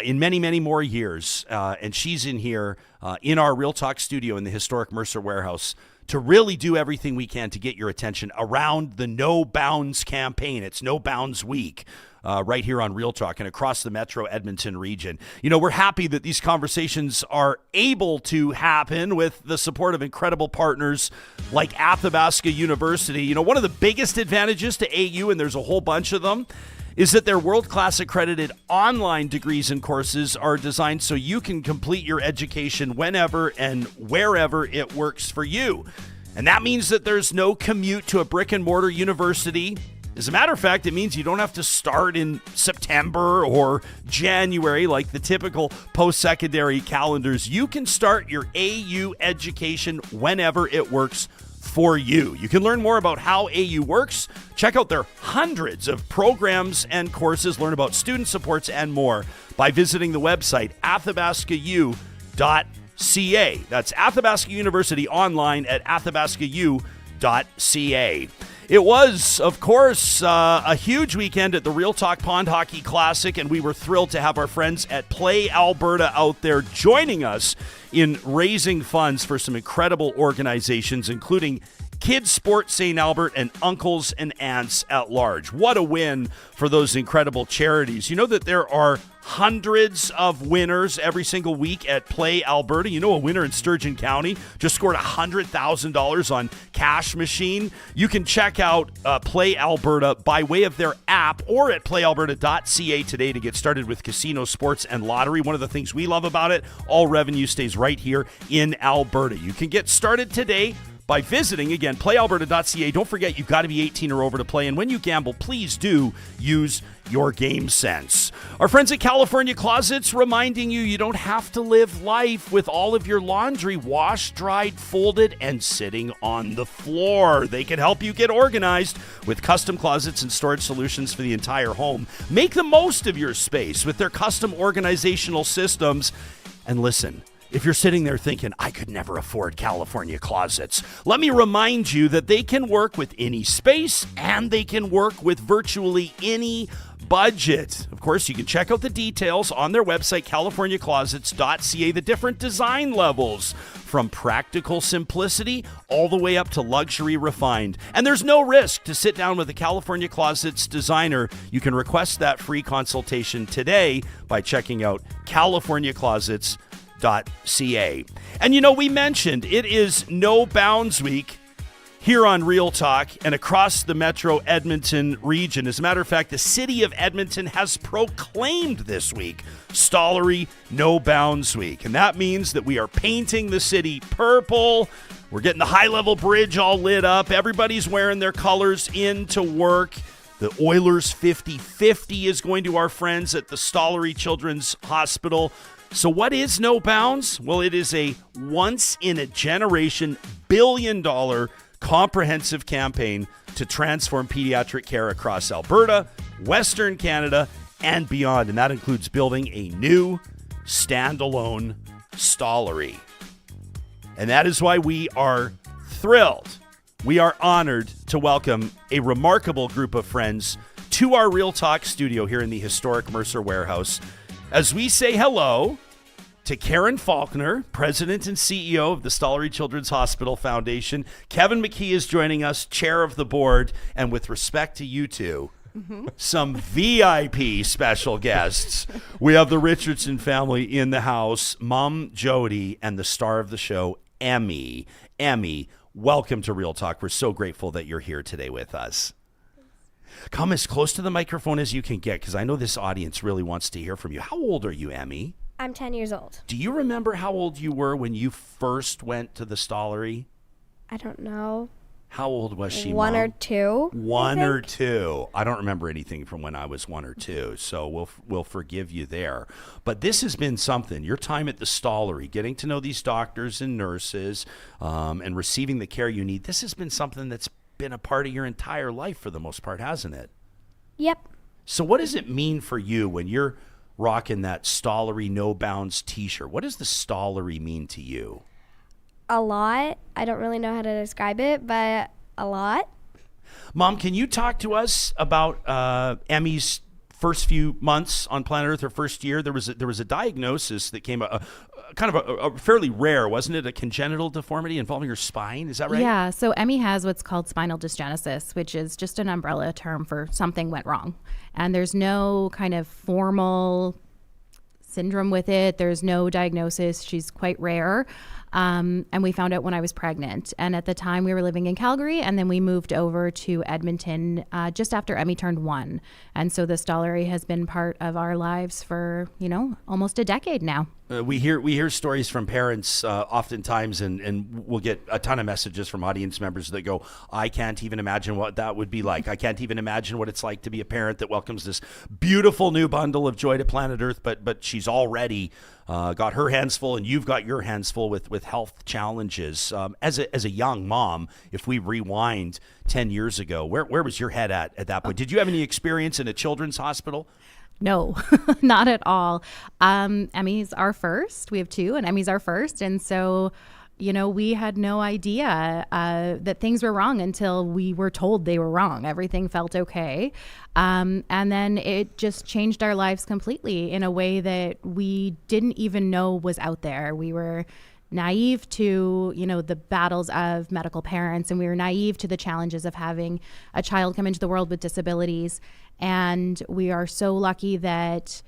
S3: in many, many more years. And she's in here in our Real Talk studio in the historic Mercer Warehouse to really do everything we can to get your attention around the No Bounds campaign. It's No Bounds Week. Right here on Real Talk and across the Metro Edmonton region. You know, we're happy that these conversations are able to happen with the support of incredible partners like Athabasca University. You know, one of the biggest advantages to AU, and there's a whole bunch of them, is that their world-class accredited online degrees and courses are designed so you can complete your education whenever and wherever it works for you. And that means that there's no commute to a brick-and-mortar university. As a matter of fact, it means you don't have to start in September or January like the typical post-secondary calendars. You can start your AU education whenever it works for you. You can learn more about how AU works. Check out their hundreds of programs and courses. Learn about student supports and more by visiting the website athabascau.ca. That's Athabasca University online at athabascau.ca. It was, of course, a huge weekend at the Real Talk Pond Hockey Classic, and we were thrilled to have our friends at Play Alberta out there joining us in raising funds for some incredible organizations, including Kids Sport St. Albert and Uncles and Aunts at Large. What a win for those incredible charities. You know that there are hundreds of winners every single week at Play Alberta. You know, a winner in Sturgeon County just scored $100,000 on Cash Machine. You can check out Play Alberta by way of their app or at playalberta.ca today to get started with casino, sports, and lottery. One of the things we love about it, all revenue stays right here in Alberta. You can get started today by visiting, again, playalberta.ca. Don't forget, you've got to be 18 or over to play. And when you gamble, please do use your game sense. Our friends at California Closets reminding you don't have to live life with all of your laundry washed, dried, folded, and sitting on the floor. They can help you get organized with custom closets and storage solutions for the entire home. Make the most of your space with their custom organizational systems. And listen, if you're sitting there thinking, I could never afford California Closets, let me remind you that they can work with any space and they can work with virtually any budget. Of course, you can check out the details on their website, californiaclosets.ca, the different design levels from practical simplicity all the way up to luxury refined. And there's no risk to sit down with a California Closets designer. You can request that free consultation today by checking out californiaclosets.ca. And we mentioned it is No Bounds Week here on Real Talk and across the Metro Edmonton region. As a matter of fact, the city of Edmonton has proclaimed this week Stollery No Bounds Week. And that means that we are painting the city purple. We're getting the high-level bridge all lit up. Everybody's wearing their colors into work. The Oilers 50-50 is going to our friends at the Stollery Children's Hospital. So what is No Bounds? Well, it is a once-in-a-generation billion-dollar comprehensive campaign to transform pediatric care across Alberta, Western Canada, and beyond. And that includes building a new standalone Stollery. And that is why we are thrilled. We are honored to welcome a remarkable group of friends to our Real Talk studio here in the historic Mercer Warehouse as we say hello to Karen Faulkner, President and CEO of the Stollery Children's Hospital Foundation. Kevin McKee is joining us, chair of the board. And with respect to you two, some VIP special guests. We have the Richardson family in the house, Mom Jodi, and the star of the show, Emmy. Emmy, welcome to Real Talk. We're so grateful that you're here today with us. Come as close to the microphone as you can get, because I know this audience really wants to hear from you. How old are you, Emmy?
S7: I'm 10 years old.
S3: Do you remember how old you were when you first went to the Stollery?
S7: I don't know.
S3: How old was she,
S7: One
S3: Mom?
S7: or two.
S3: One or two. I don't remember anything from when I was 1 or 2, so we'll forgive you there. But this has been something. Your time at the Stollery, getting to know these doctors and nurses, and receiving the care you need, this has been something that's been a part of your entire life for the most part, hasn't it?
S7: Yep.
S3: So what does it mean for you when you're rocking that Stollery No Bounds t-shirt? What does the Stollery mean to you?
S7: A lot. I don't really know how to describe it, but a lot.
S3: Mom, can you talk to us about Emmy's first few months on planet Earth, her first year? There was a diagnosis that came, kind of a fairly rare, wasn't it? A congenital deformity involving her spine. Is that right?
S8: Yeah. So Emmy has what's called spinal dysgenesis, which is just an umbrella term for something went wrong. And there's no kind of formal syndrome with it. There's no diagnosis. She's quite rare. And we found out when I was pregnant. And at the time we were living in Calgary, and then we moved over to Edmonton just after Emmy turned 1. And so the Stollery has been part of our lives for, almost a decade now.
S3: We hear stories from parents oftentimes, and we'll get a ton of messages from audience members that go, I can't even imagine what that would be like. I can't even imagine what it's like to be a parent that welcomes this beautiful new bundle of joy to planet Earth, but she's already got her hands full, and you've got your hands full with health challenges. As a young mom, if we rewind 10 years ago, where was your head at that point? Did you have any experience in a children's hospital?
S8: No, not at all. Emmy's our first. We have 2, and Emmy's our first. And so, we had no idea that things were wrong until we were told they were wrong. Everything felt okay. And then it just changed our lives completely in a way that we didn't even know was out there. We were naive to, the battles of medical parents, and we were naive to the challenges of having a child come into the world with disabilities. And we are so lucky that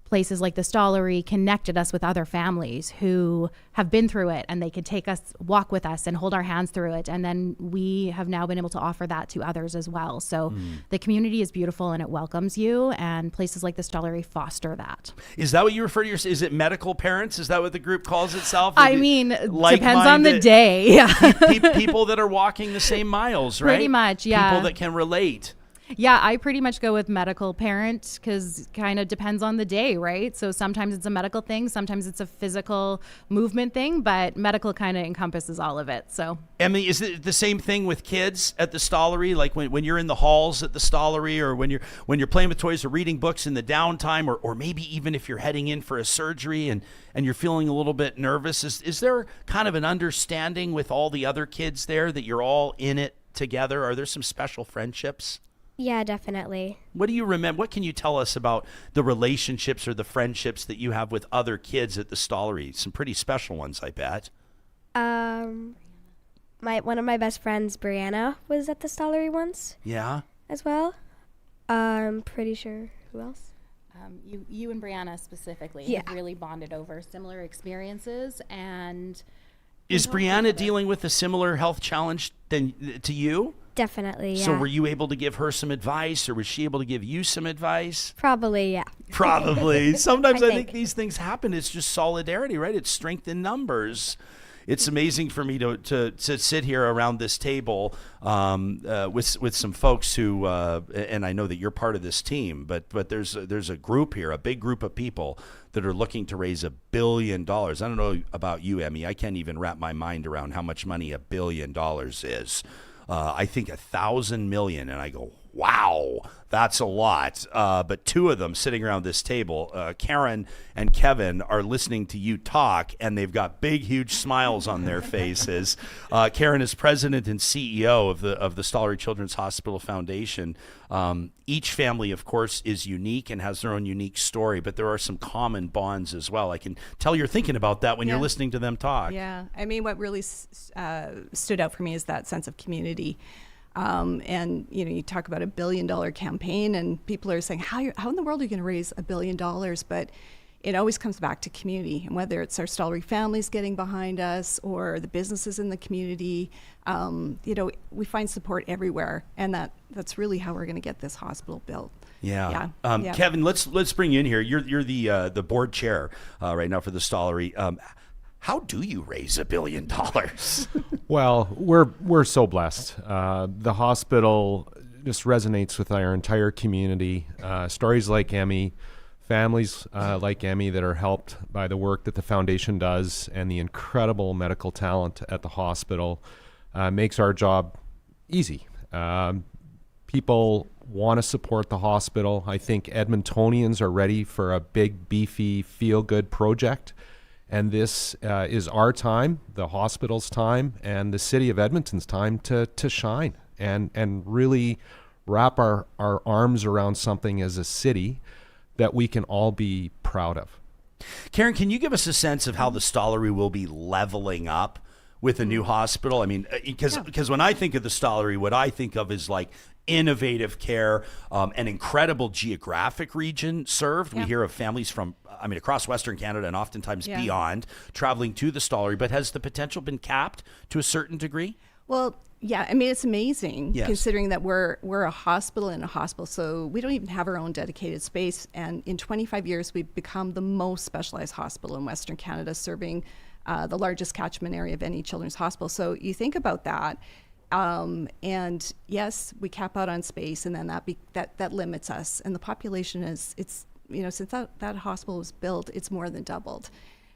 S8: places like the Stollery connected us with other families who have been through it, and they could walk with us and hold our hands through it. And then we have now been able to offer that to others as well. So the community is beautiful, and it welcomes you, and places like the Stollery foster that.
S3: Is that what you refer to yourself? Is it medical parents? Is that what the group calls itself?
S8: I mean, depends on the day. Yeah.
S3: People that are walking the same miles, right?
S8: Pretty much, yeah.
S3: People that can relate.
S8: Yeah, I pretty much go with medical parent because kind of depends on the day, right? So sometimes it's a medical thing, sometimes it's a physical movement thing, but medical kind of encompasses all of it. So,
S3: Emmy, is it the same thing with kids at the Stollery? Like when you're in the halls at the Stollery, or when you're playing with toys or reading books in the downtime, or maybe even if you're heading in for a surgery and you're feeling a little bit nervous, is there kind of an understanding with all the other kids there that you're all in it together? Are there some special friendships?
S7: Yeah, definitely.
S3: What do you remember? What can you tell us about the relationships or the friendships that you have with other kids at the Stollery? Some pretty special ones, I bet.
S7: One of my best friends, Brianna, was at the Stollery once.
S3: Yeah.
S7: As well. I'm pretty sure. Who else?
S8: You and Brianna specifically
S7: have
S8: really bonded over similar experiences. And
S3: is Brianna dealing with a similar health challenge to you?
S7: Definitely, yeah.
S3: So were you able to give her some advice, or was she able to give you some advice?
S7: Probably, yeah.
S3: Probably. Sometimes I think these things happen. It's just solidarity, right? It's strength in numbers. It's amazing for me to sit here around this table with some folks who, and I know that you're part of this team, but there's a group here, a big group of people that are looking to raise $1 billion. I don't know about you, Emmy. I can't even wrap my mind around how much money $1 billion is. I think 1,000 million, and I go, wow, that's a lot. But two of them sitting around this table, Karen and Kevin, are listening to you talk, and they've got big, huge smiles on their faces. Karen is president and CEO of the Stollery Children's Hospital Foundation. Each family, of course, is unique and has their own unique story, but there are some common bonds as well. I can tell you're thinking about that when you're listening to them talk.
S9: Yeah, I mean, what really stood out for me is that sense of community. And you talk about $1 billion campaign, and people are saying, how in the world are you going to raise $1 billion? But it always comes back to community, and whether it's our Stollery families getting behind us or the businesses in the community, we find support everywhere, and that's really how we're going to get this hospital built.
S3: Yeah. Kevin, let's bring you in here. You're the board chair right now for the Stollery. How do you raise $1 billion?
S10: Well, we're so blessed. The hospital just resonates with our entire community. Stories like Emmy, families like Emmy that are helped by the work that the foundation does, and the incredible medical talent at the hospital makes our job easy. People want to support the hospital. I think Edmontonians are ready for a big, beefy, feel-good project. And this is our time, the hospital's time, and the city of Edmonton's time to shine and really wrap our arms around something as a city that we can all be proud of.
S3: Karen, can you give us a sense of how the Stollery will be leveling up with a new hospital? I mean, because when I think of the Stollery, what I think of is like innovative care, an incredible geographic region served. We hear of families from, across Western Canada and oftentimes beyond traveling to the Stollery, but has the potential been capped to a certain degree?
S9: Well, yeah, I mean, it's amazing considering that we're a hospital in a hospital, so we don't even have our own dedicated space. And in 25 years, we've become the most specialized hospital in Western Canada, serving the largest catchment area of any children's hospital. So you think about that. And yes, we cap out on space, and then that limits us. And the population since that hospital was built, it's more than doubled.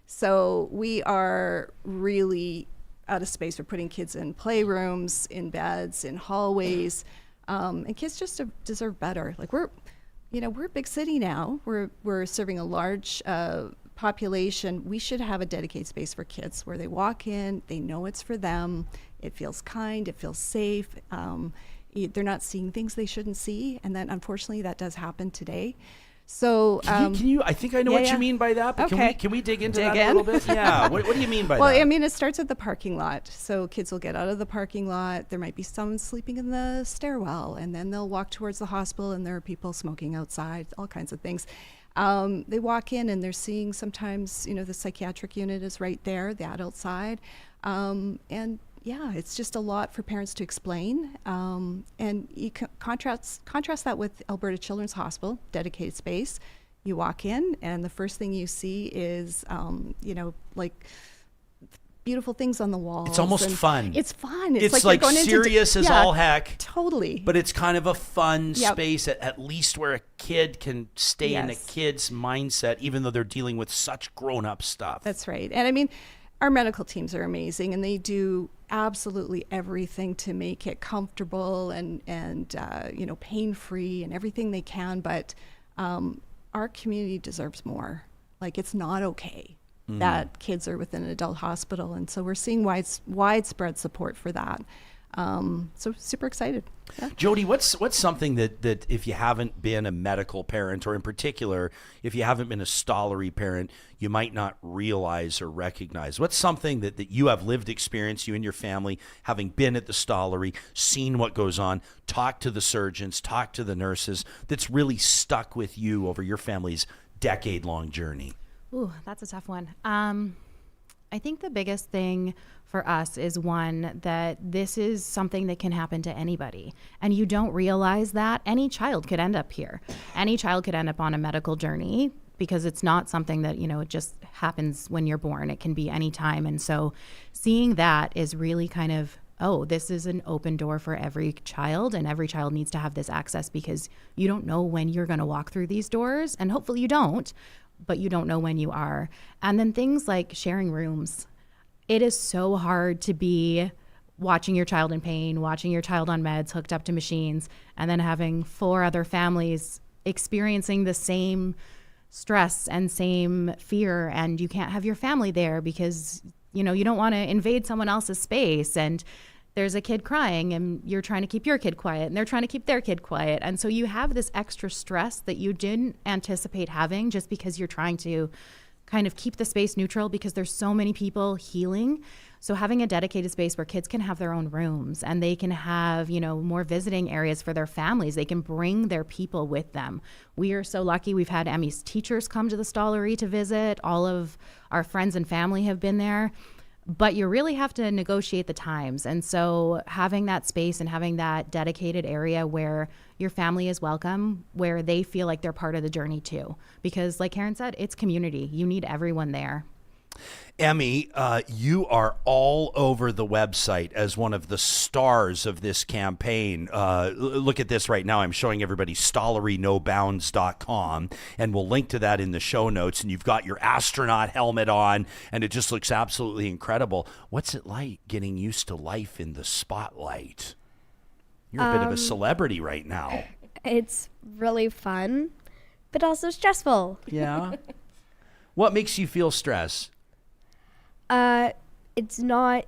S9: So we are really out of space. We're putting kids in playrooms, in beds, in hallways, and kids just deserve better. Like we're a big city now. We're serving a large population. We should have a dedicated space for kids where they walk in, they know it's for them. It feels kind, it feels safe. They're not seeing things they shouldn't see, and then unfortunately that does happen today. So
S3: can you I think I know what you mean by that, but can we dig into that a little bit? Yeah. What do you mean by that?
S9: Well, I mean, it starts at the parking lot. So kids will get out of the parking lot. There might be someone sleeping in the stairwell, and then they'll walk towards the hospital, and there are people smoking outside, all kinds of things. They walk in and they're seeing sometimes, the psychiatric unit is right there, the adult side. And yeah, it's just a lot for parents to explain. And you contrast that with Alberta Children's Hospital, dedicated space. You walk in and the first thing you see is, beautiful things on the walls.
S3: It's almost fun.
S9: It's fun.
S3: It's
S9: like you're going
S3: serious as all heck.
S9: Totally.
S3: But it's kind of a fun space, at least where a kid can stay in a kid's mindset, even though they're dealing with such grown-up stuff.
S9: That's right. And I mean, our medical teams are amazing, and they do absolutely everything to make it comfortable and pain-free and everything they can. But our community deserves more. Like, it's not okay that kids are within an adult hospital. And so we're seeing widespread support for that. So super excited. Yeah.
S3: Jodi, what's something that if you haven't been a medical parent, or in particular, if you haven't been a Stollery parent, you might not realize or recognize? What's something that you have lived experience, you and your family, having been at the Stollery, seen what goes on, talked to the surgeons, talked to the nurses, that's really stuck with you over your family's decade-long journey?
S8: Ooh, that's a tough one. I think the biggest thing for us is, one, that this is something that can happen to anybody. And you don't realize that any child could end up here. Any child could end up on a medical journey, because it's not something that, it just happens when you're born. It can be any time. And so seeing that is really kind of, this is an open door for every child, and every child needs to have this access, because you don't know when you're going to walk through these doors, and hopefully you don't, but you don't know when you are. And then things like sharing rooms. It is so hard to be watching your child in pain, watching your child on meds, hooked up to machines, and then having 4 other families experiencing the same stress and same fear, and you can't have your family there because, you don't want to invade someone else's space, and there's a kid crying and you're trying to keep your kid quiet and they're trying to keep their kid quiet. And so you have this extra stress that you didn't anticipate having, just because you're trying to kind of keep the space neutral, because there's so many people healing. So having a dedicated space where kids can have their own rooms, and they can have, more visiting areas for their families. They can bring their people with them. We are so lucky. We've had Emmy's teachers come to the Stollery to visit. All of our friends and family have been there. But you really have to negotiate the times. And so having that space and having that dedicated area where your family is welcome, where they feel like they're part of the journey too. Because like Karen said, it's community. You need everyone there.
S3: Emmy, you are all over the website as one of the stars of this campaign. Look at this right now. I'm showing everybody StolleryNoBounds.com, and we'll link to that in the show notes. And you've got your astronaut helmet on, and it just looks absolutely incredible. What's it like getting used to life in the spotlight? You're a bit of a celebrity right now.
S7: It's really fun, but also stressful.
S3: Yeah? What makes you feel stressed?
S7: It's not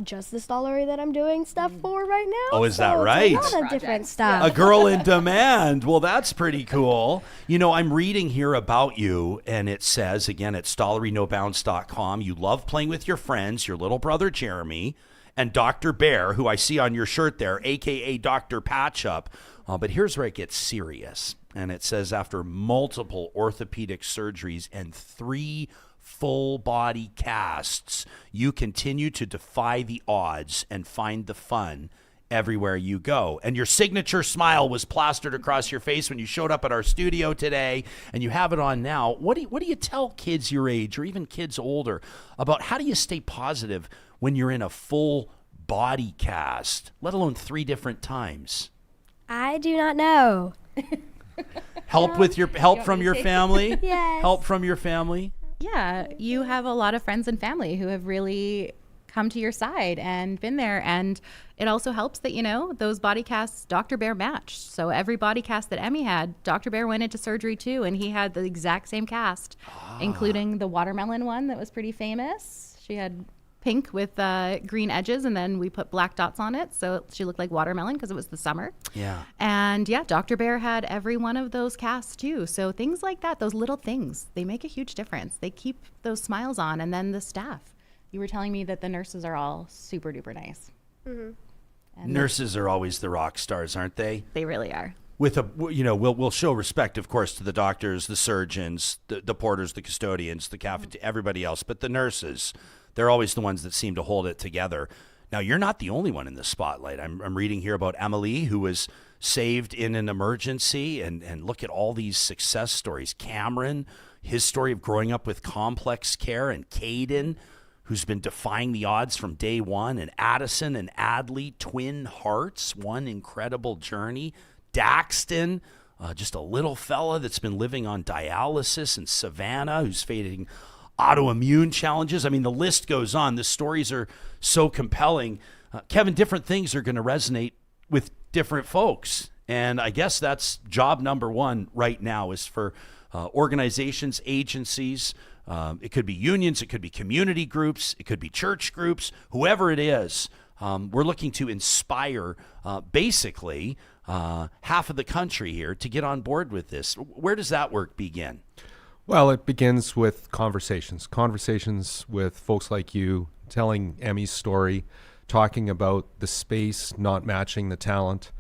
S7: just the Stollery that I'm doing stuff for right now.
S3: Oh, is that right?
S7: It's a lot of different stuff.
S3: A girl in demand. Well, that's pretty cool. I'm reading here about you, and it says, again, at StolleryNoBounds.com, you love playing with your friends, your little brother Jeremy, and Dr. Bear, who I see on your shirt there, a.k.a. Dr. Patchup. But here's where it gets serious. And it says, after multiple orthopedic surgeries and 3 full body casts, you continue to defy the odds and find the fun everywhere you go. And your signature smile was plastered across your face when you showed up at our studio today, and you have it on now. What do you tell kids your age, or even kids older, about how do you stay positive when you're in a full body cast, let alone 3 different times?
S7: I do not know.
S3: Help from your family?
S7: Yes.
S3: Help from your family?
S8: Yeah, you have a lot of friends and family who have really come to your side and been there. And it also helps that, those body casts Dr. Bear matched. So every body cast that Emmy had, Dr. Bear went into surgery too, and he had the exact same cast, including the watermelon one that was pretty famous. She had pink with green edges, and then we put black dots on it, so she looked like watermelon because it was the summer.
S3: Yeah.
S8: And yeah, Dr. Bear had every one of those casts too. So things like that, those little things, they make a huge difference. They keep those smiles on. And then the staff. You were telling me that the nurses are all super duper nice.
S7: Mm-hmm.
S8: And
S3: nurses are always the rock stars, aren't they?
S8: They really are.
S3: We'll show respect, of course, to the doctors, the surgeons, the porters, the custodians, the cafeteria, everybody else. But the nurses, they're always the ones that seem to hold it together. Now, you're not the only one in the spotlight. I'm reading here about Emily, who was saved in an emergency, and look at all these success stories. Cameron, his story of growing up with complex care, and Caden, who's been defying the odds from day one, and Addison and Adley, twin hearts, one incredible journey. Daxton, just a little fella that's been living on dialysis, and Savannah, who's facing autoimmune challenges. I mean, the list goes on. The stories are so compelling. Kevin, different things are going to resonate with different folks. And I guess that's job number one right now, is for organizations, agencies. It could be unions, it could be community groups, it could be church groups, whoever it is. We're looking to inspire basically half of the country here to get on board with this. Where does that work begin?
S10: Well, it begins with conversations with folks like you, telling Emmy's story, talking about the space not matching the talent,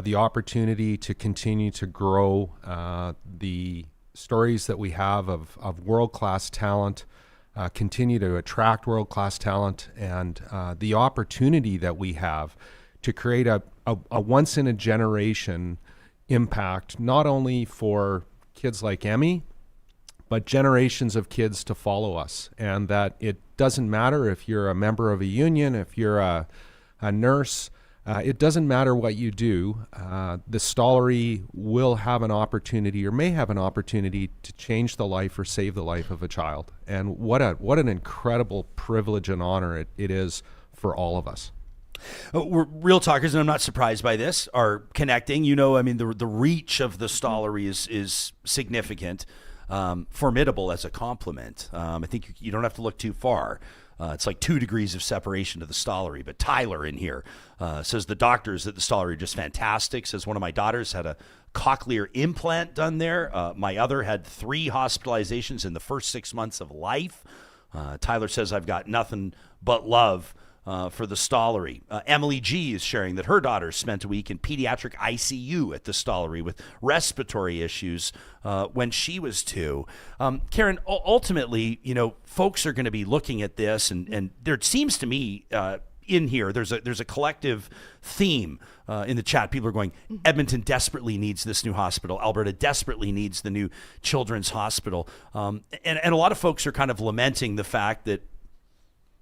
S10: the opportunity to continue to grow the stories that we have of world-class talent, continue to attract world-class talent, and the opportunity that we have to create a once-in-a-generation impact, not only for kids like Emmy, but generations of kids to follow us. And that it doesn't matter if you're a member of a union, if you're a nurse, it doesn't matter what you do. The Stollery will have an opportunity, or may have an opportunity, to change the life or save the life of a child. And what an incredible privilege and honor it is for all of us.
S3: We're real talkers, and I'm not surprised by this, are connecting. You know, I mean, the reach of the Stollery is significant, formidable as a compliment. I think you don't have to look too far. It's like 2 degrees of separation to the Stollery. But Tyler in here says the doctors at the Stollery are just fantastic. Says one of my daughters had a cochlear implant done there. My other had 3 hospitalizations in the first 6 months of life. Tyler says I've got nothing but love for the Stollery. Emily G is sharing that her daughter spent a week in pediatric ICU at the Stollery with respiratory issues when she was 2. Karen, ultimately, you know, folks are going to be looking at this, and there seems to me in here there's a collective theme in the chat. People are going, Edmonton desperately needs this new hospital. Alberta desperately needs the new children's hospital. And a lot of folks are kind of lamenting the fact that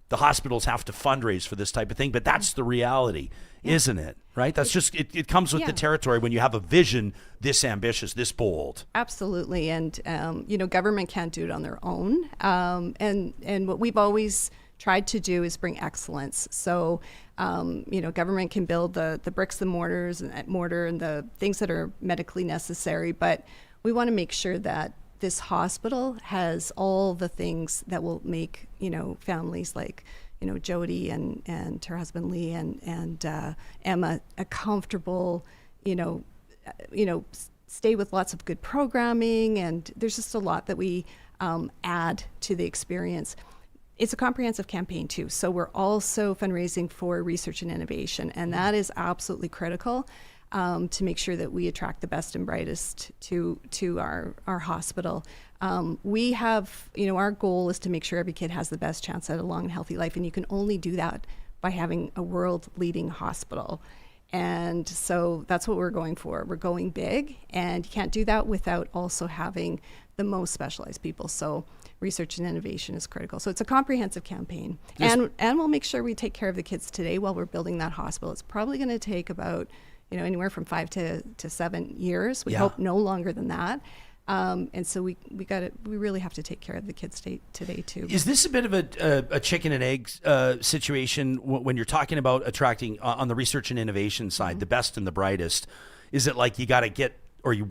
S3: the hospitals have to fundraise for this type of thing, but that's the reality, isn't it? Right? That's just, it comes with the territory when you have a vision this ambitious, this bold.
S9: Absolutely. And, you know, government can't do it on their own. And what we've always tried to do is bring excellence. So, you know, government can build the bricks and mortar and the things that are medically necessary, but we want to make sure that this hospital has all the things that will make, you know, families like, you know, Jodi and her husband Lee and Emma a comfortable, you know, stay with lots of good programming, and there's just a lot that we add to the experience. It's a comprehensive campaign too, so we're also fundraising for research and innovation, and that is absolutely critical. To make sure that we attract the best and brightest to our hospital. We have, you know, our goal is to make sure every kid has the best chance at a long and healthy life, and you can only do that by having a world-leading hospital. And so that's what we're going for. We're going big, and you can't do that without also having the most specialized people. So research and innovation is critical. So it's a comprehensive campaign. And we'll make sure we take care of the kids today while we're building that hospital. It's probably going to take about, you know, anywhere from 5 to 7 years. We hope no longer than that. And so we really have to take care of the kids today too.
S3: Is this a bit of a chicken and egg situation when you're talking about attracting on the research and innovation side, the best and the brightest? Is it like you got to get, or you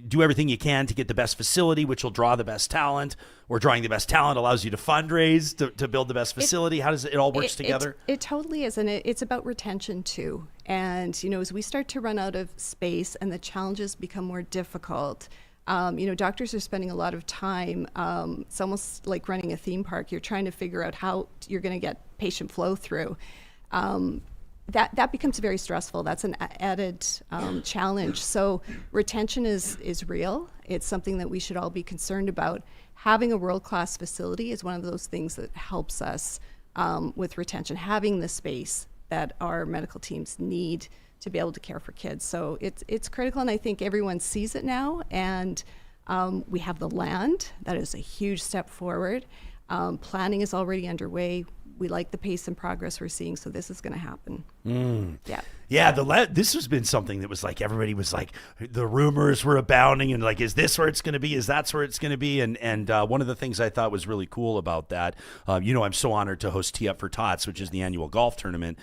S3: do everything you can to get the best facility, which will draw the best talent, or drawing the best talent allows you to fundraise to build the best facility? How does it all works together?
S9: It totally is, and it's about retention too. And, you know, as we start to run out of space and the challenges become more difficult, you know, doctors are spending a lot of time. It's almost like running a theme park. You're trying to figure out how you're going to get patient flow through. That becomes very stressful. That's an added challenge. So retention is real. It's something that we should all be concerned about. Having a world-class facility is one of those things that helps us with retention, having the space that our medical teams need to be able to care for kids. So it's critical, and I think everyone sees it now, and we have the land. That is a huge step forward. Planning is already underway. We like the pace and progress we're seeing, so this is going to happen.
S3: Yeah, this has been something that was like, everybody was like, the rumors were abounding and like, is this where it's going to be? Is that where it's going to be? And one of the things I thought was really cool about that, I'm so honored to host Tee Up for Tots, which is the annual golf tournament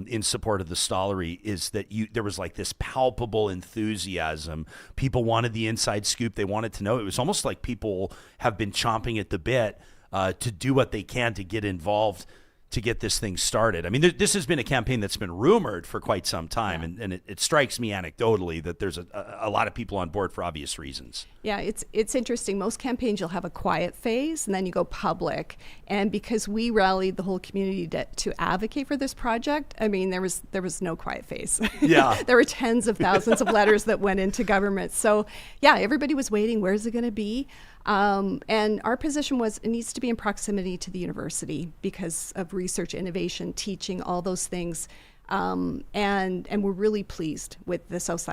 S3: in support of the Stollery, is that there was like this palpable enthusiasm. People wanted the inside scoop. They wanted to know. It was almost like people have been chomping at the bit to do what they can to get involved to get this thing started. I mean, this has been a campaign that's been rumored for quite some time, and it strikes me anecdotally that there's a lot of people on board for obvious reasons.
S9: Yeah, it's interesting. Most campaigns, you'll have a quiet phase, and then you go public. And because we rallied the whole community to advocate for this project, I mean, there was no quiet phase.
S3: Yeah.
S9: There were tens of thousands of letters that went into government. So, yeah, everybody was waiting. Where's it going to be? And our position was it needs to be in proximity to the university because of research, innovation, teaching, all those things. And we're really pleased with the South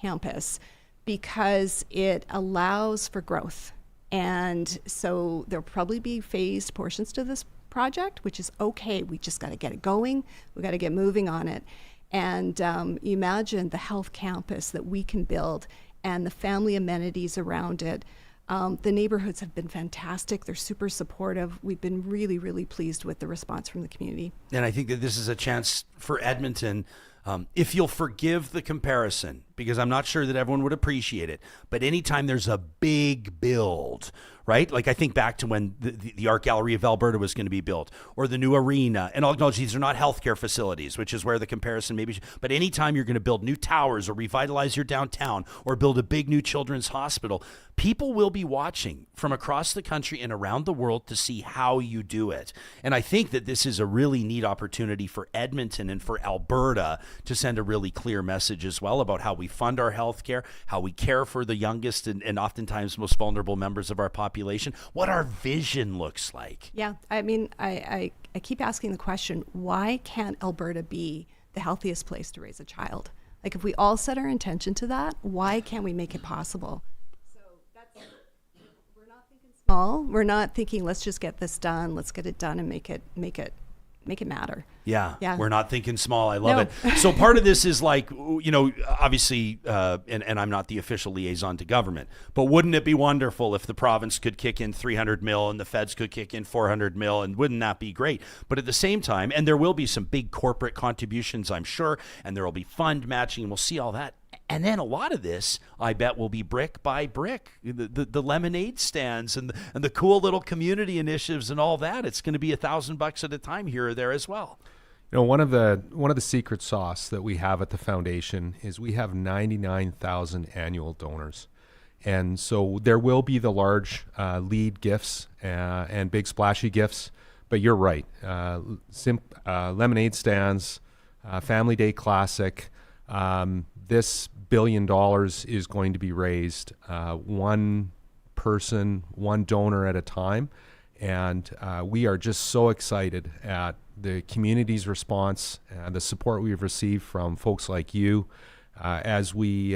S9: campus because it allows for growth. And so there'll probably be phased portions to this project, which is okay. We just got to get it going. We got to get moving on it. And you imagine the health campus that we can build and the family amenities around it. The neighborhoods have been fantastic. They're super supportive. We've been really, really pleased with the response from the community.
S3: And I think that this is a chance for Edmonton, if you'll forgive the comparison, because I'm not sure that everyone would appreciate it, but anytime there's a big build, right? Like I think back to when the Art Gallery of Alberta was going to be built, or the new arena, and I'll acknowledge these are not healthcare facilities, which is where the comparison maybe, but anytime you're going to build new towers or revitalize your downtown or build a big new children's hospital, people will be watching from across the country and around the world to see how you do it. And I think that this is a really neat opportunity for Edmonton and for Alberta to send a really clear message as well about how we fund our healthcare, how we care for the youngest and oftentimes most vulnerable members of our population, what our vision looks like.
S9: Yeah, I mean, I keep asking the question, why can't Alberta be the healthiest place to raise a child? Like if we all set our intention to that, why can't we make it possible? So we're not thinking small. We're not thinking, let's just get this done. Let's get it done and make it matter.
S3: Yeah. We're not thinking small. I love it. So part of this is like, obviously, and I'm not the official liaison to government, but wouldn't it be wonderful if the province could kick in 300 mil and the feds could kick in 400 mil, and wouldn't that be great? But at the same time, and there will be some big corporate contributions, I'm sure, and there will be fund matching, and we'll see all that. And then a lot of this, I bet, will be brick by brick. The lemonade stands and the cool little community initiatives and all that. It's going to be $1,000 at a time here or there as well.
S10: One of the secret sauce that we have at the foundation is we have 99,000 annual donors. And so there will be the large lead gifts and big splashy gifts. But you're right. Lemonade stands, Family Day Classic. This $1 billion is going to be raised one person, one donor at a time. And we are just so excited at the community's response and the support we've received from folks like you as we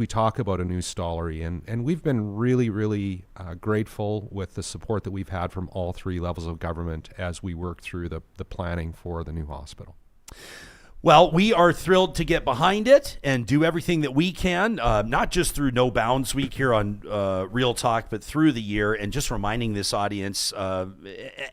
S10: talk about a new Stollery. And we've been really, really grateful with the support that we've had from all three levels of government as we work through the planning for the new hospital.
S3: Well, we are thrilled to get behind it and do everything that we can, not just through No Bounds Week here on Real Talk, but through the year, and just reminding this audience, I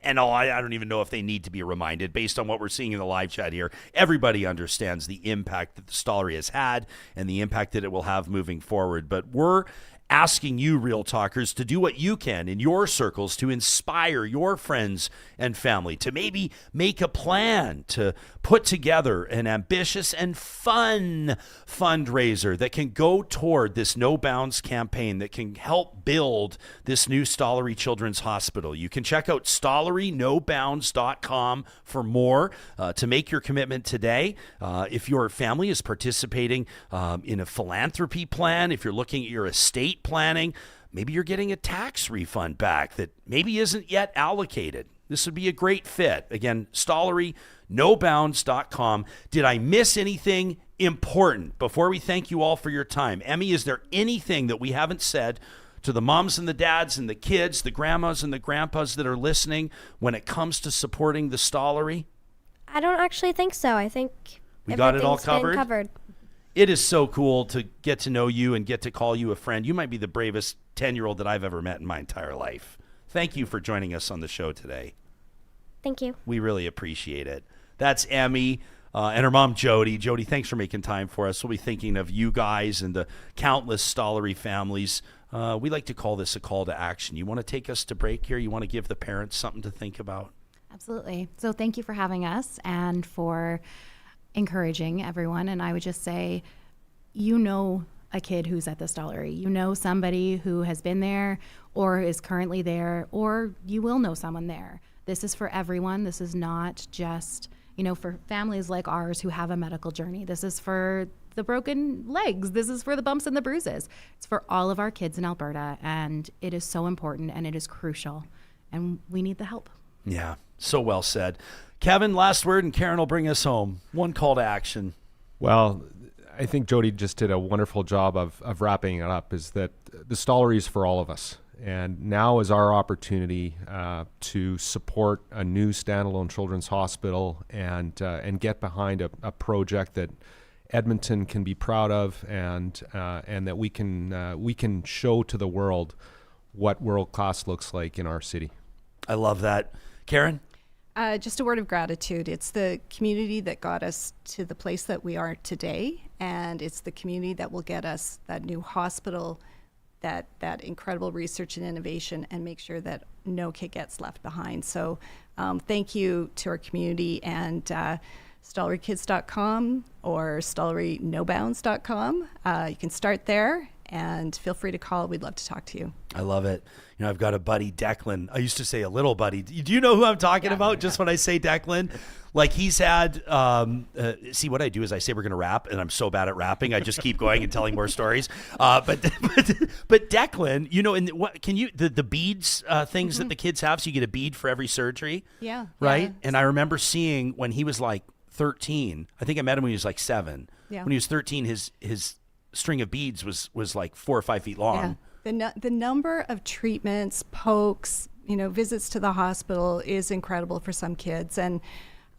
S3: don't even know if they need to be reminded based on what we're seeing in the live chat here. Everybody understands the impact that the Stollery has had and the impact that it will have moving forward. But we're asking you, Real Talkers, to do what you can in your circles to inspire your friends and family, to maybe make a plan to put together an ambitious and fun fundraiser that can go toward this No Bounds campaign that can help build this new Stollery Children's Hospital. You can check out StolleryNoBounds.com for more to make your commitment today. If your family is participating in a philanthropy plan, if you're looking at your estate planning, maybe you're getting a tax refund back that maybe isn't yet allocated. This would be a great fit. Again, StolleryNoBounds.com. Did I miss anything important before we thank you all for your time? Emmy, is there anything that we haven't said to the moms and the dads and the kids, the grandmas and the grandpas that are listening when it comes to supporting the Stollery?
S7: I don't actually think so. I think
S3: we got it all
S7: everything's been
S3: covered. It is so cool to get to know you and get to call you a friend. You might be the bravest 10-year-old that I've ever met in my entire life. Thank you for joining us on the show today.
S7: Thank you.
S3: We really appreciate it. That's Emmy and her mom, Jodi. Jodi, thanks for making time for us. We'll be thinking of you guys and the countless Stollery families. We like to call this a call to action. You want to take us to break here? You want to give the parents something to think about?
S8: Absolutely. So thank you for having us and for encouraging everyone. And I would just say, you know, a kid who's at the Stollery, you know somebody who has been there or is currently there, or you will know someone there. This is for everyone. This is not just, you know, for families like ours who have a medical journey. This is for the broken legs. This is for the bumps and the bruises. It's for all of our kids in Alberta, and it is so important and it is crucial, and we need the help.
S3: Yeah, so well said. Kevin, last word, and Karen will bring us home. One call to action.
S10: Well, I think Jodi just did a wonderful job of wrapping it up, is that the Stollery is for all of us. And now is our opportunity to support a new standalone children's hospital and get behind a project that Edmonton can be proud of, and that we can show to the world what world class looks like in our city.
S3: I love that. Karen?
S9: Just a word of gratitude. It's the community that got us to the place that we are today, and it's the community that will get us that new hospital, that incredible research and innovation, and make sure that no kid gets left behind. So thank you to our community, and StolleryKids.com or StolleryNobounds.com. You can start there, and feel free to call. We'd love to talk to you.
S3: I love it. You know, I've got a buddy, Declan. I used to say a little buddy. Do you know who I'm talking about? Just when I say Declan, like he's had, see what I do is I say we're going to rap, and I'm so bad at rapping. I just keep going and telling more stories. But Declan, you know, what can you, the beads things that the kids have, so you get a bead for every surgery.
S9: Yeah.
S3: Right.
S9: Yeah.
S3: And I remember seeing when he was like 13, I think I met him when he was like 7.
S9: Yeah.
S3: When he was 13, his string of beads was like 4 or 5 feet long.
S9: Yeah. The number of treatments, pokes, you know, visits to the hospital is incredible for some kids. And,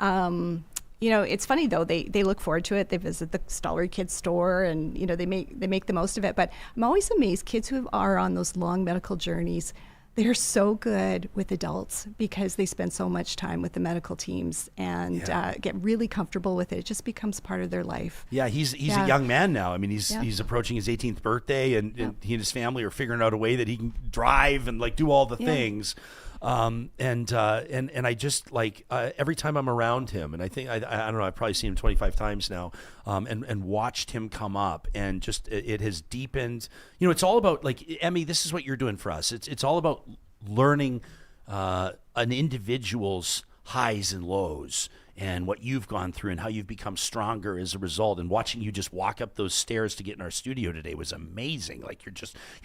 S9: you know, it's funny though, they look forward to it. They visit the Stollery Kids store, and, you know, they make the most of it. But I'm always amazed, kids who are on those long medical journeys, they're so good with adults because they spend so much time with the medical teams and get really comfortable with it. It just becomes part of their life.
S3: Yeah, he's a young man now. I mean, he's approaching his 18th birthday, and he and his family are figuring out a way that he can drive and like do all the things. And I just like every time I'm around him, and I think I don't know, I've probably seen him 25 times now, and watched him come up, and just it has deepened. You know, it's all about, like, Emmy, this is what you're doing for us. It's all about learning an individual's highs and lows, and what you've gone through and how you've become stronger as a result. And watching you just walk up those stairs to get in our studio today was amazing. Like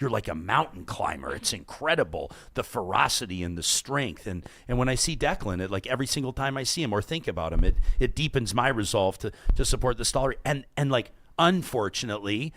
S3: you're like a mountain climber. It's incredible, the ferocity and the strength. And when I see Declan, it, like every single time I see him or think about him, it deepens my resolve to support the Stollery. And like, unfortunately,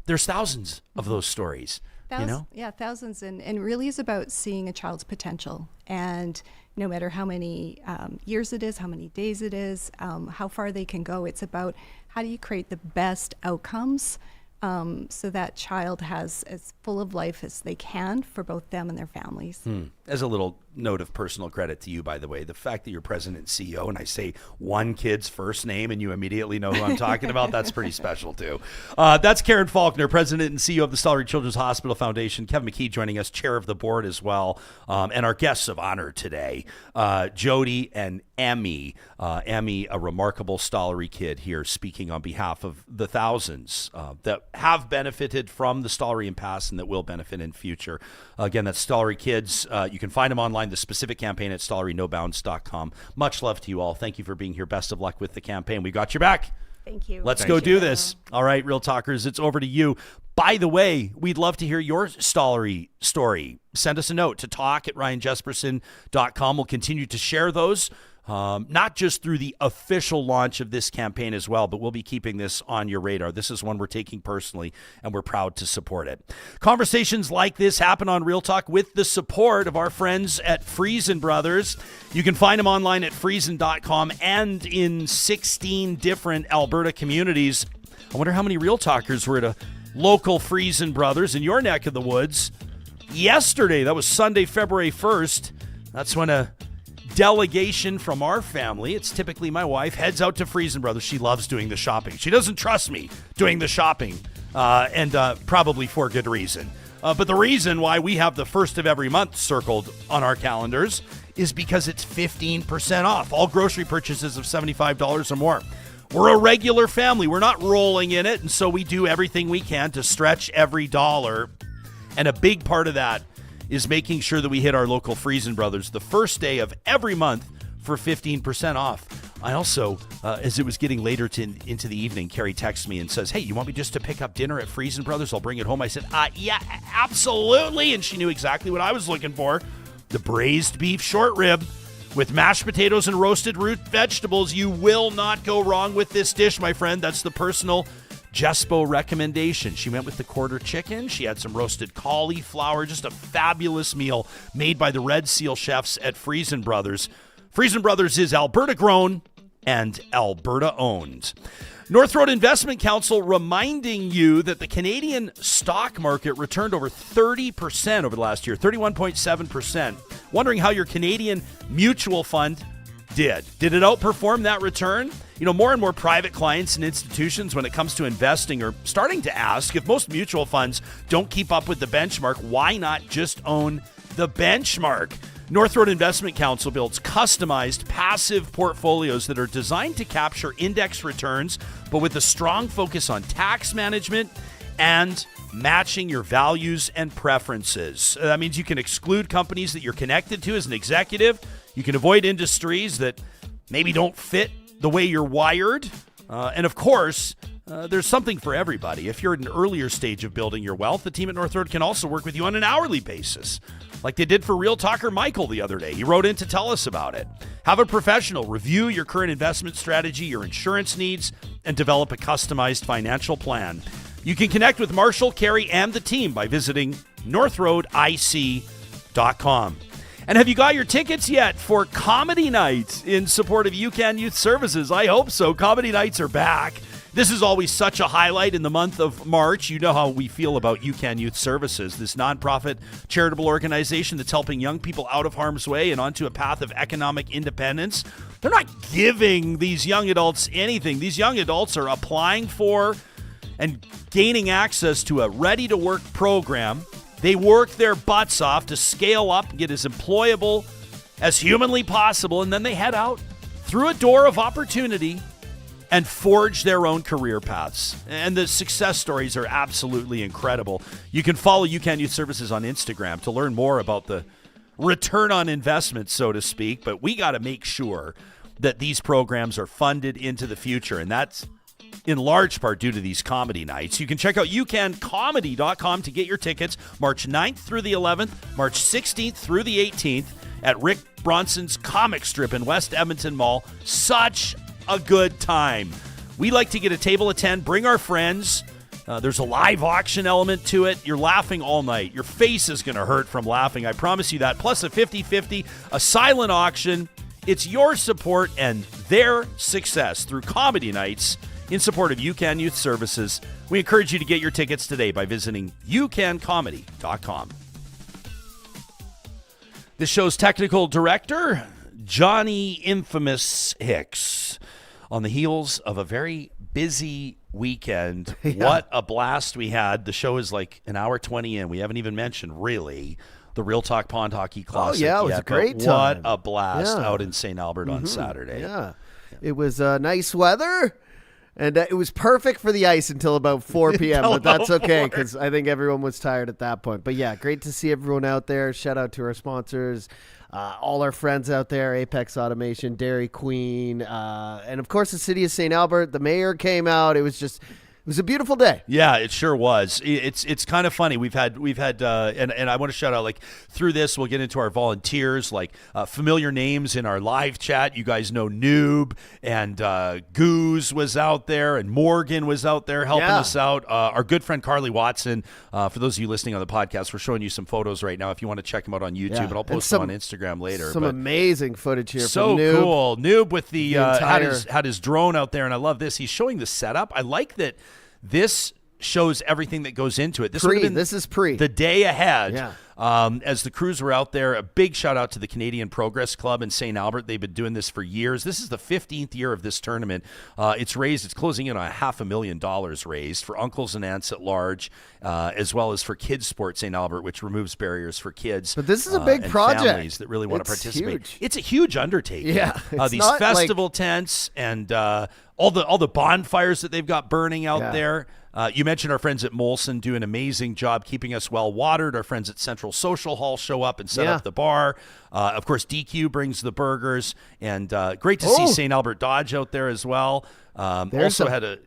S3: there's thousands of those stories. You know?
S9: Yeah, thousands. And really is about seeing a child's potential. And no matter how many years it is, how many days it is, how far they can go, it's about how do you create the best outcomes so that child has as full of life as they can for both them and their families.
S3: As a little note of personal credit to you, by the way, the fact that you're president and CEO and I say one kid's first name and you immediately know who I'm talking about, that's pretty special too. That's Karen Faulkner, president and CEO of the Stollery Children's Hospital Foundation. Kevin McKee joining us, chair of the board as well. And our guests of honor today, Jodi and Emmy. Emmy, a remarkable Stollery kid here, speaking on behalf of the thousands that have benefited from the Stollery in past and that will benefit in future. Again, that's Stollery Kids. You can find them online, the specific campaign at StolleryNobounds.com. Much love to you all. Thank you for being here. Best of luck with the campaign. We got your back.
S9: Thank you.
S3: Let's go do this. All right, Real Talkers, it's over to you. By the way, we'd love to hear your Stollery story. Send us a note to talk@RyanJesperson.com. We'll continue to share those. not just through the official launch of this campaign as well, but we'll be keeping this on your radar. This is one we're taking personally, and we're proud to support it. Conversations like this happen on Real Talk with the support of our friends at Friesen Brothers. You can find them online at friesen.com and in 16 different Alberta communities. I wonder how many Real Talkers were at a local Friesen Brothers in your neck of the woods yesterday. That was Sunday, February 1st. That's when a delegation from our family, it's typically my wife, heads out to Friesen Brothers. She loves doing the shopping. She doesn't trust me doing the shopping, and probably for good reason. But the reason why we have the first of every month circled on our calendars is because it's 15% off all grocery purchases of $75 or more. We're a regular family. We're not rolling in it, and so we do everything we can to stretch every dollar. And a big part of that is making sure that we hit our local Friesen Brothers the first day of every month for 15% off. I also, as it was getting later into the evening, Carrie texts me and says, hey, you want me just to pick up dinner at Friesen Brothers? I'll bring it home. I said, yeah, absolutely. And she knew exactly what I was looking for. The braised beef short rib with mashed potatoes and roasted root vegetables. You will not go wrong with this dish, my friend. That's the personal Jespo recommendation. She went with the quarter chicken. She had some roasted cauliflower. Just a fabulous meal made by the Red Seal chefs at Friesen Brothers. Friesen Brothers is Alberta grown and Alberta owned. North Road Investment Council reminding you that the Canadian stock market returned over 30% over the last year, 31.7%. Wondering how your Canadian mutual fund did. Did it outperform that return? You know, more and more private clients and institutions, when it comes to investing, are starting to ask, if most mutual funds don't keep up with the benchmark, why not just own the benchmark? North Road Investment Council builds customized passive portfolios that are designed to capture index returns, but with a strong focus on tax management and matching your values and preferences. That means you can exclude companies that you're connected to as an executive. You can avoid industries that maybe don't fit the way you're wired. And of course, there's something for everybody. If you're at an earlier stage of building your wealth, the team at North Road can also work with you on an hourly basis, like they did for Real Talker Michael the other day. He wrote in to tell us about it. Have a professional review your current investment strategy, your insurance needs, and develop a customized financial plan. You can connect with Marshall, Carey, and the team by visiting northroadic.com. And have you got your tickets yet for Comedy Night in support of UCAN Youth Services? I hope so. Comedy Nights are back. This is always such a highlight in the month of March. You know how we feel about UCAN Youth Services, this nonprofit charitable organization that's helping young people out of harm's way and onto a path of economic independence. They're not giving these young adults anything. These young adults are applying for and gaining access to a ready-to-work program. They work their butts off to scale up and get as employable as humanly possible, and then they head out through a door of opportunity and forge their own career paths. And the success stories are absolutely incredible. You can follow UCAN Youth Services on Instagram to learn more about the return on investment, so to speak, but we got to make sure that these programs are funded into the future, and that's in large part due to these comedy nights. You can check out ucancomedy.com to get your tickets March 9th through the 11th, March 16th through the 18th at Rick Bronson's Comic Strip in West Edmonton Mall. Such a good time. We like to get a table of 10, bring our friends. There's a live auction element to it. You're laughing all night. Your face is going to hurt from laughing. I promise you that. Plus a 50-50, a silent auction. It's your support and their success through comedy nights in support of UCAN Youth Services. We encourage you to get your tickets today by visiting ucancomedy.com. This show's technical director, Johnny Infamous Hicks. On the heels of a very busy weekend, What a blast we had. The show is like an hour 20 in. We haven't even mentioned, really, the Real Talk Pond Hockey Classic.
S11: Oh, yeah, it was a great time.
S3: What a blast out in St. Albert on Saturday.
S11: Yeah. It was nice weather. And it was perfect for the ice until about 4 p.m., but that's okay because I think everyone was tired at that point. But, yeah, great to see everyone out there. Shout out to our sponsors, all our friends out there, Apex Automation, Dairy Queen, and, of course, the city of St. Albert. The mayor came out. It was just was a beautiful day.
S3: Yeah, it sure was. It's kind of funny. We've had and I want to shout out, like, through this we'll get into our volunteers, like familiar names in our live chat. You guys know Noob and Goose was out there, and Morgan was out there helping us out. Our good friend Carly Watson. For those of you listening on the podcast, we're showing you some photos right now if you want to check them out on YouTube, and I'll post them on Instagram later.
S11: Some amazing footage here.
S3: So
S11: from Noob.
S3: cool. Noob with the had his drone out there, and I love this. He's showing the setup. I like that. This shows everything that goes into it. This
S11: is pre.
S3: The day ahead, as the crews were out there. A big shout out to the Canadian Progress Club in St. Albert. They've been doing this for years. This is the 15th year of this tournament. It's closing in on $500,000 raised for uncles and aunts at large, as well as for Kids Sport St. Albert, which removes barriers for kids.
S11: But this is a big
S3: and
S11: project.
S3: Families that really want to participate.
S11: Huge.
S3: It's a huge undertaking.
S11: Yeah,
S3: these festival tents and all the bonfires that they've got burning out there. You mentioned our friends at Molson do an amazing job keeping us well watered. Our friends at Central Social Hall show up and set up the bar. Of course, DQ brings the burgers, and great to see St. Albert Dodge out there as well. Look at that.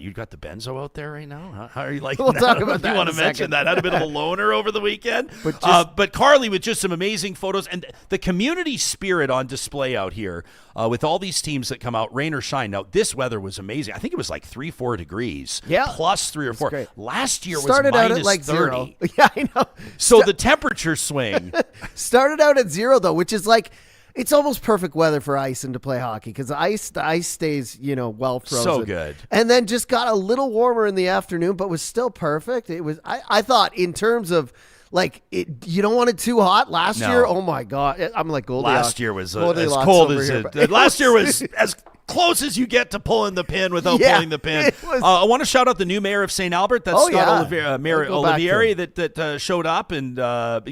S3: You got the Benzo out there right now? How are you liking that?
S11: Talk about that.
S3: You want to mention that? I had a bit of a loner over the weekend. But Carly with just some amazing photos, and the community spirit on display out here with all these teams that come out, rain or shine. Now, this weather was amazing. I think it was like 3-4 degrees.
S11: Yeah.
S3: Plus 3 or 4.
S11: Great.
S3: Last year
S11: Started
S3: was
S11: out
S3: minus
S11: at like
S3: 30.
S11: 0. Yeah, I know.
S3: So the temperature swing.
S11: Started out at 0, though, which is like, it's almost perfect weather for ice and to play hockey, because the ice stays, well frozen.
S3: So good.
S11: And then just got a little warmer in the afternoon, but was still perfect. It was, I thought, in terms of, like, you don't want it too hot. Last year, oh my God, I'm like Goldilocks.
S3: Last year was as cold as it. Last year was as close as you get to pulling the pin without pulling the pin. I want to shout out the new mayor of St. Albert. That's Scott Mayor Olivieri that showed up and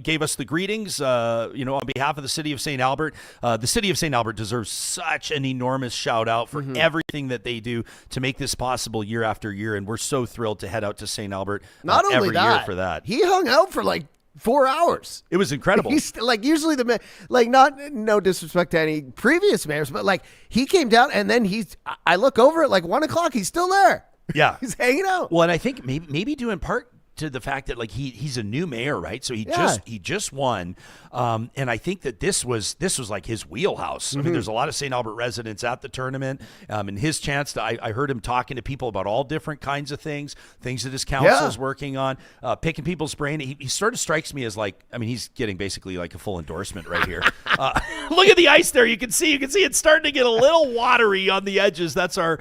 S3: gave us the greetings. On behalf of the city of St. Albert. The city of St. Albert deserves such an enormous shout out for everything that they do to make this possible year after year, and we're so thrilled to head out to St. Albert every year for that.
S11: He hung out for like 4 hours.
S3: It was incredible.
S11: He's like, usually no disrespect to any previous mayors, but like, he came down and then I look over at like 1 o'clock. He's still there.
S3: Yeah.
S11: He's hanging out.
S3: Well, and I think maybe due in part to the fact that like he's a new mayor, right? So he just won, and I think that this was like his wheelhouse. I mean, there's a lot of St. Albert residents at the tournament, and his chance to I heard him talking to people about all different kinds of things that his council's working on, picking people's brain. He sort of strikes me as like, I mean, he's getting basically like a full endorsement right here. Look at the ice there. You can see it's starting to get a little watery on the edges. That's our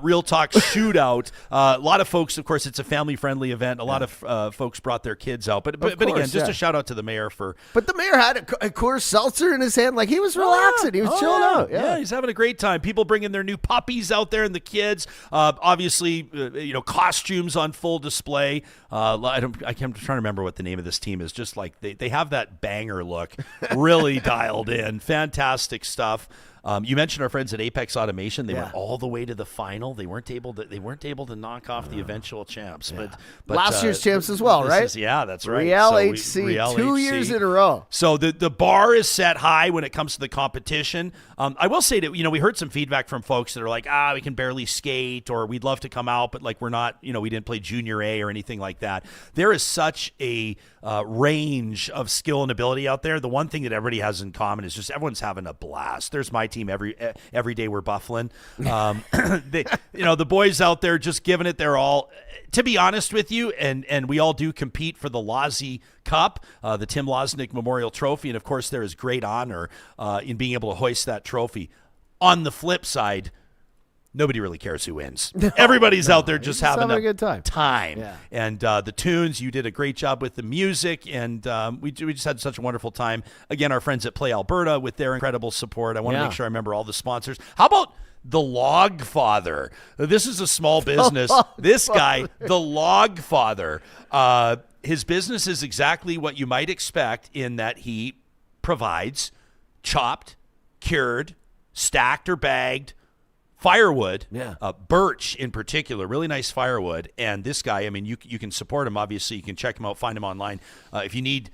S3: Real Talk shootout. A lot of folks, of course, it's a family-friendly event. A lot of folks brought their kids out, but again, just a shout out to the mayor for.
S11: But the mayor had a Coors Seltzer in his hand, like he was relaxing, he was chilling out. Yeah,
S3: he's having a great time. People bringing their new puppies out there, and the kids, obviously, costumes on full display. I'm trying to remember what the name of this team is. Just like they have that banger look, really dialed in. Fantastic stuff. You mentioned our friends at Apex Automation. They went all the way to the final. They weren't able to knock off the eventual champs. But
S11: last year's champs as well, right?
S3: That's right.
S11: Real HC, 2 years in a row.
S3: So the bar is set high when it comes to the competition. I will say that we heard some feedback from folks that are like, we can barely skate, or we'd love to come out, but like we're not, we didn't play Junior A or anything like that. There is such a range of skill and ability out there. The one thing that everybody has in common is just everyone's having a blast. There's my team every day we're buffling. The boys out there just giving it their all. To be honest with you, and we all do compete for the Lozzie Cup, the Tim Loznick Memorial Trophy, and of course there is great honor in being able to hoist that trophy. On the flip side, nobody really cares who wins. Everybody's out there just having a
S11: good time.
S3: Yeah. And the tunes, you did a great job with the music, and we just had such a wonderful time. Again, our friends at Play Alberta with their incredible support. I want to make sure I remember all the sponsors. How about the Log Father? This is a small business. This guy, the Log Father, his business is exactly what you might expect in that he provides chopped, cured, stacked or bagged firewood, birch in particular, really nice firewood. And this guy, I mean, you can support him. Obviously, you can check him out, find him online. If you need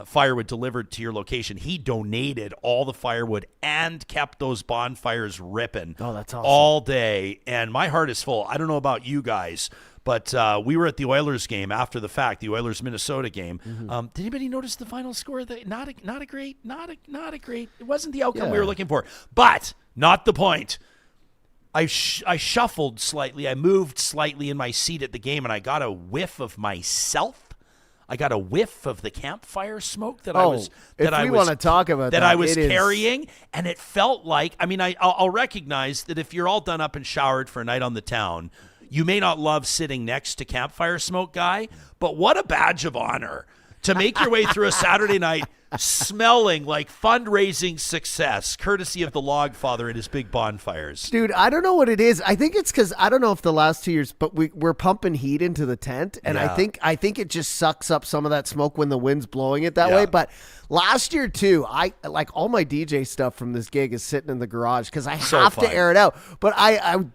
S3: firewood delivered to your location. He donated all the firewood and kept those bonfires ripping.
S11: Oh, that's awesome.
S3: All day. And my heart is full. I don't know about you guys, but we were at the Oilers game after the fact, the Oilers-Minnesota game. Did anybody notice the final score? Not a great. It wasn't the outcome we were looking for, but not the point. I shuffled slightly. I moved slightly in my seat at the game, and I got a whiff of myself. I got a whiff of the campfire smoke that I was carrying, and it felt like. I mean, I'll recognize that if you're all done up and showered for a night on the town, you may not love sitting next to campfire smoke guy, but what a badge of honor to make your way through a Saturday night smelling like fundraising success, courtesy of the Log Father and his big bonfires.
S11: Dude, I don't know what it is. I think it's because I don't know if the last 2 years, but we're pumping heat into the tent, and I think it just sucks up some of that smoke when the wind's blowing it that way. But last year too, I like all my DJ stuff from this gig is sitting in the garage because I have to air it out. But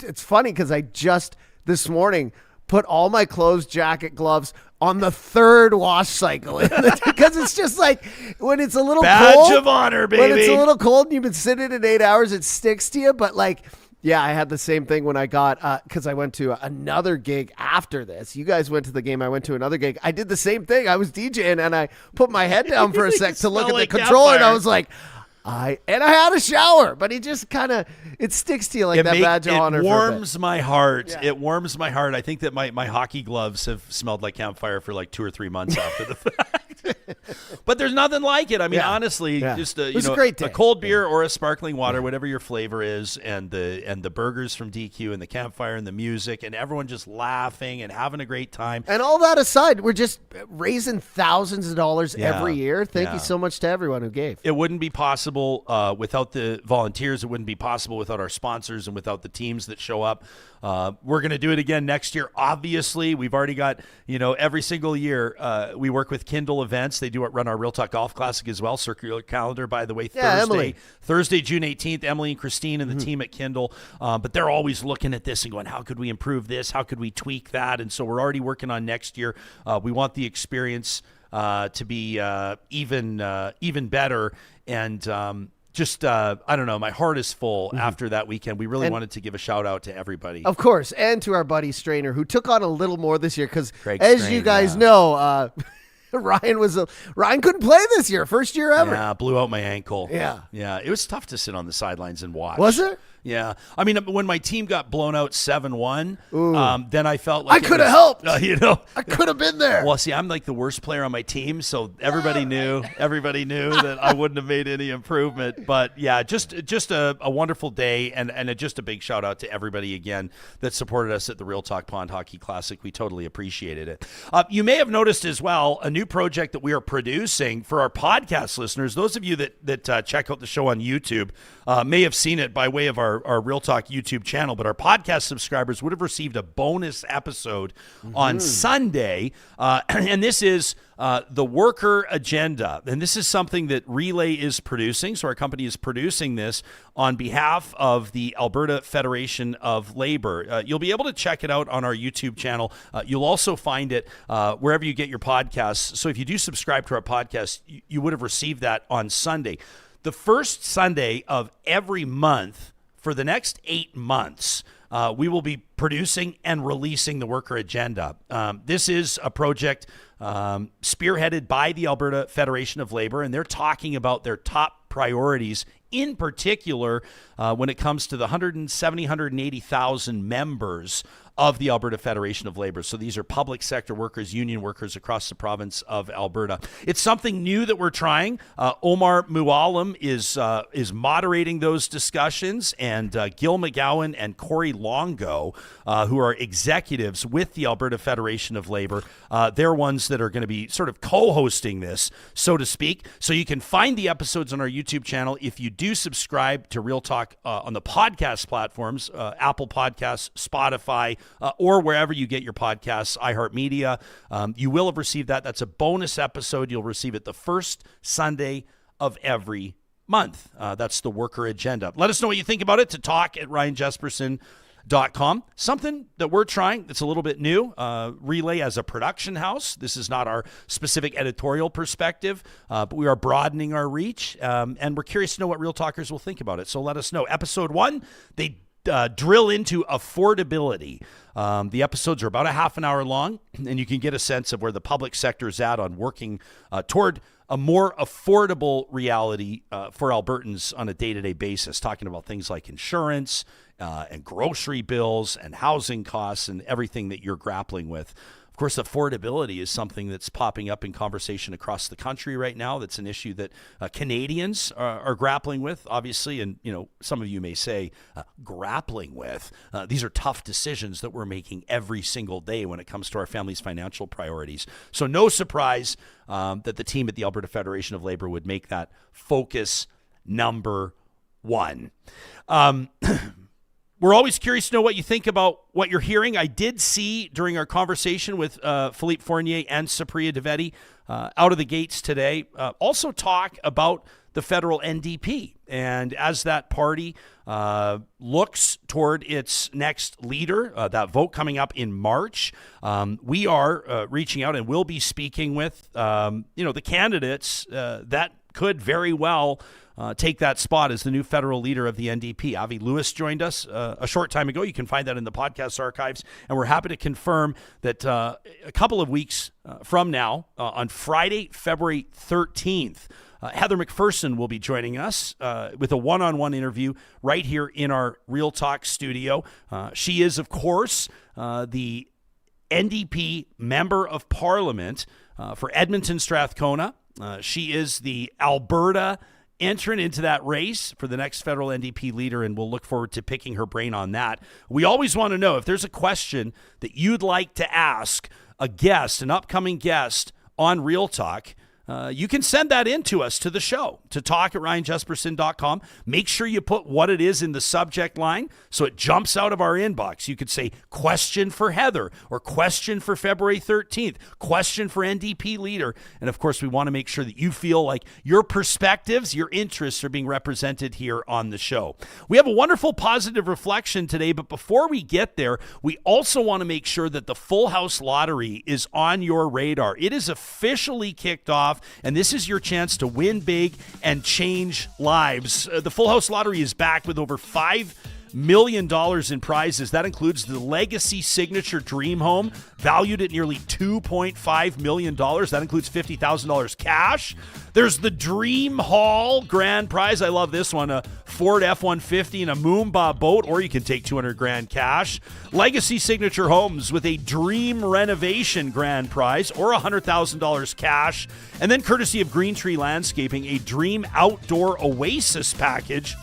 S11: it's funny because I just this morning put all my clothes, jacket, gloves on the third wash cycle because it's just like when it's a little
S3: badge
S11: cold,
S3: of honor, baby.
S11: When it's a little cold and you've been sitting in 8 hours, it sticks to you. But like, yeah, I had the same thing when I got because I went to another gig after this. You guys went to the game. I went to another gig. I did the same thing. I was DJing and I put my head down for a sec to look at the controller, and I was like, I had a shower, but it just kind of it sticks to you like that badge of honor.
S3: It warms my heart. Yeah. It warms my heart. I think that my hockey gloves have smelled like campfire for like 2 or 3 months after the fact. But there's nothing like it. I mean, honestly, just a cold beer or a sparkling water, whatever your flavor is, and the burgers from DQ and the campfire and the music and everyone just laughing and having a great time.
S11: And all that aside, we're just raising thousands of dollars every year. Thank you so much to everyone who gave.
S3: It wouldn't be possible without the volunteers. It wouldn't be possible without our sponsors and without the teams that show up. We're going to do it again next year. Obviously, we've already got, every single year we work with Kindle Events. They do run our Real Talk Golf Classic as well. Circular calendar, by the way, Thursday, June 18th, Emily and Christine and the team at Kindle. But they're always looking at this and going, how could we improve this? How could we tweak that? And so we're already working on next year. We want the experience to be even better. And I don't know, my heart is full after that weekend. We really wanted to give a shout out to everybody.
S11: Of course, and to our buddy Strainer, who took on a little more this year because, as you guys know, Ryan couldn't play this year, first year ever.
S3: Yeah, blew out my ankle.
S11: Yeah.
S3: It was tough to sit on the sidelines and watch.
S11: Was it?
S3: Yeah. I mean, when my team got blown out 7-1, then I felt like
S11: I could have helped.
S3: I
S11: could have been there.
S3: Well, see, I'm like the worst player on my team, so everybody knew that I wouldn't have made any improvement. But yeah, just a wonderful day, and just a big shout out to everybody again that supported us at the Real Talk Pond Hockey Classic. We totally appreciated it. You may have noticed as well a new project that we are producing for our podcast listeners. Those of you that check out the show on YouTube may have seen it by way of our Real Talk YouTube channel, but our podcast subscribers would have received a bonus episode on Sunday, and this is the Worker Agenda, and this is something that Relay is producing, so our company is producing this on behalf of the Alberta Federation of Labour. You'll be able to check it out on our YouTube channel. You'll also find it wherever you get your podcasts, so if you do subscribe to our podcast, you would have received that on Sunday. The first Sunday of every month for the next 8 months, we will be producing and releasing the Worker Agenda. This is a project spearheaded by the Alberta Federation of Labour, and they're talking about their top priorities, in particular when it comes to the 180,000 members of the Alberta Federation of Labour. So these are public sector workers, union workers across the province of Alberta. It's something new that we're trying. Omar Mualim is moderating those discussions, and Gil McGowan and Corey Longo, who are executives with the Alberta Federation of Labour, they're ones that are going to be sort of co-hosting this, so to speak. So you can find the episodes on our YouTube channel. If you do subscribe to Real Talk on the podcast platforms, Apple Podcasts, Spotify, or wherever you get your podcasts, iHeartMedia, you will have received that. That's a bonus episode. You'll receive it the first Sunday of every month. That's the Worker Agenda. Let us know what you think about it to talk at Ryan Jesperson relay.com. Something that we're trying that's a little bit new. Relay as a production house. This is not our specific editorial perspective, but we are broadening our reach, and we're curious to know what Real Talkers will think about it. So let us know. Episode 1, they drill into affordability. The episodes are about a half an hour long, and you can get a sense of where the public sector is at on working toward a more affordable reality for Albertans on a day-to-day basis, talking about things like insurance and grocery bills and housing costs and everything that you're grappling with. Of course, affordability is something that's popping up in conversation across the country right now. That's an issue that Canadians are grappling with, obviously. And, some of you may say, grappling with. These are tough decisions that we're making every single day when it comes to our family's financial priorities. So no surprise that the team at the Alberta Federation of Labour would make that focus number 1. We're always curious to know what you think about what you're hearing. I did see during our conversation with Philippe Fournier and Supriya Dwivedi out of the gates today, also talk about the federal NDP. And as that party looks toward its next leader, that vote coming up in March, we are reaching out and will be speaking with, the candidates that could very well take that spot as the new federal leader of the NDP. Avi Lewis joined us a short time ago. You can find that in the podcast archives. And we're happy to confirm that a couple of weeks from now, on Friday, February 13th, Heather McPherson will be joining us with a one-on-one interview right here in our Real Talk studio. She is, of course, the NDP Member of Parliament for Edmonton Strathcona. She is the Alberta entrant into that race for the next federal NDP leader, and we'll look forward to picking her brain on that. We always want to know if there's a question that you'd like to ask a guest, an upcoming guest on Real Talk. You can send that in to us to the show, to talk@ryanjesperson.com. Make sure you put what it is in the subject line so it jumps out of our inbox. You could say, question for Heather, or question for February 13th, question for NDP leader. And of course, we want to make sure that you feel like your perspectives, your interests are being represented here on the show. We have a wonderful positive reflection today, but before we get there, we also want to make sure that the Full House Lottery is on your radar. It is officially kicked off, and this is your chance to win big and change lives. The Full House Lottery is back with over $5 million in prizes. That includes the Legacy Signature Dream Home, valued at nearly $2.5 million. That includes $50,000 cash. There's the Dream Hall grand prize. I love this one, a Ford F-150 and a Moomba boat, or you can take $200,000 cash. Legacy Signature Homes with a Dream Renovation grand prize, or $100,000 cash. And then courtesy of Green Tree Landscaping, a Dream Outdoor Oasis package,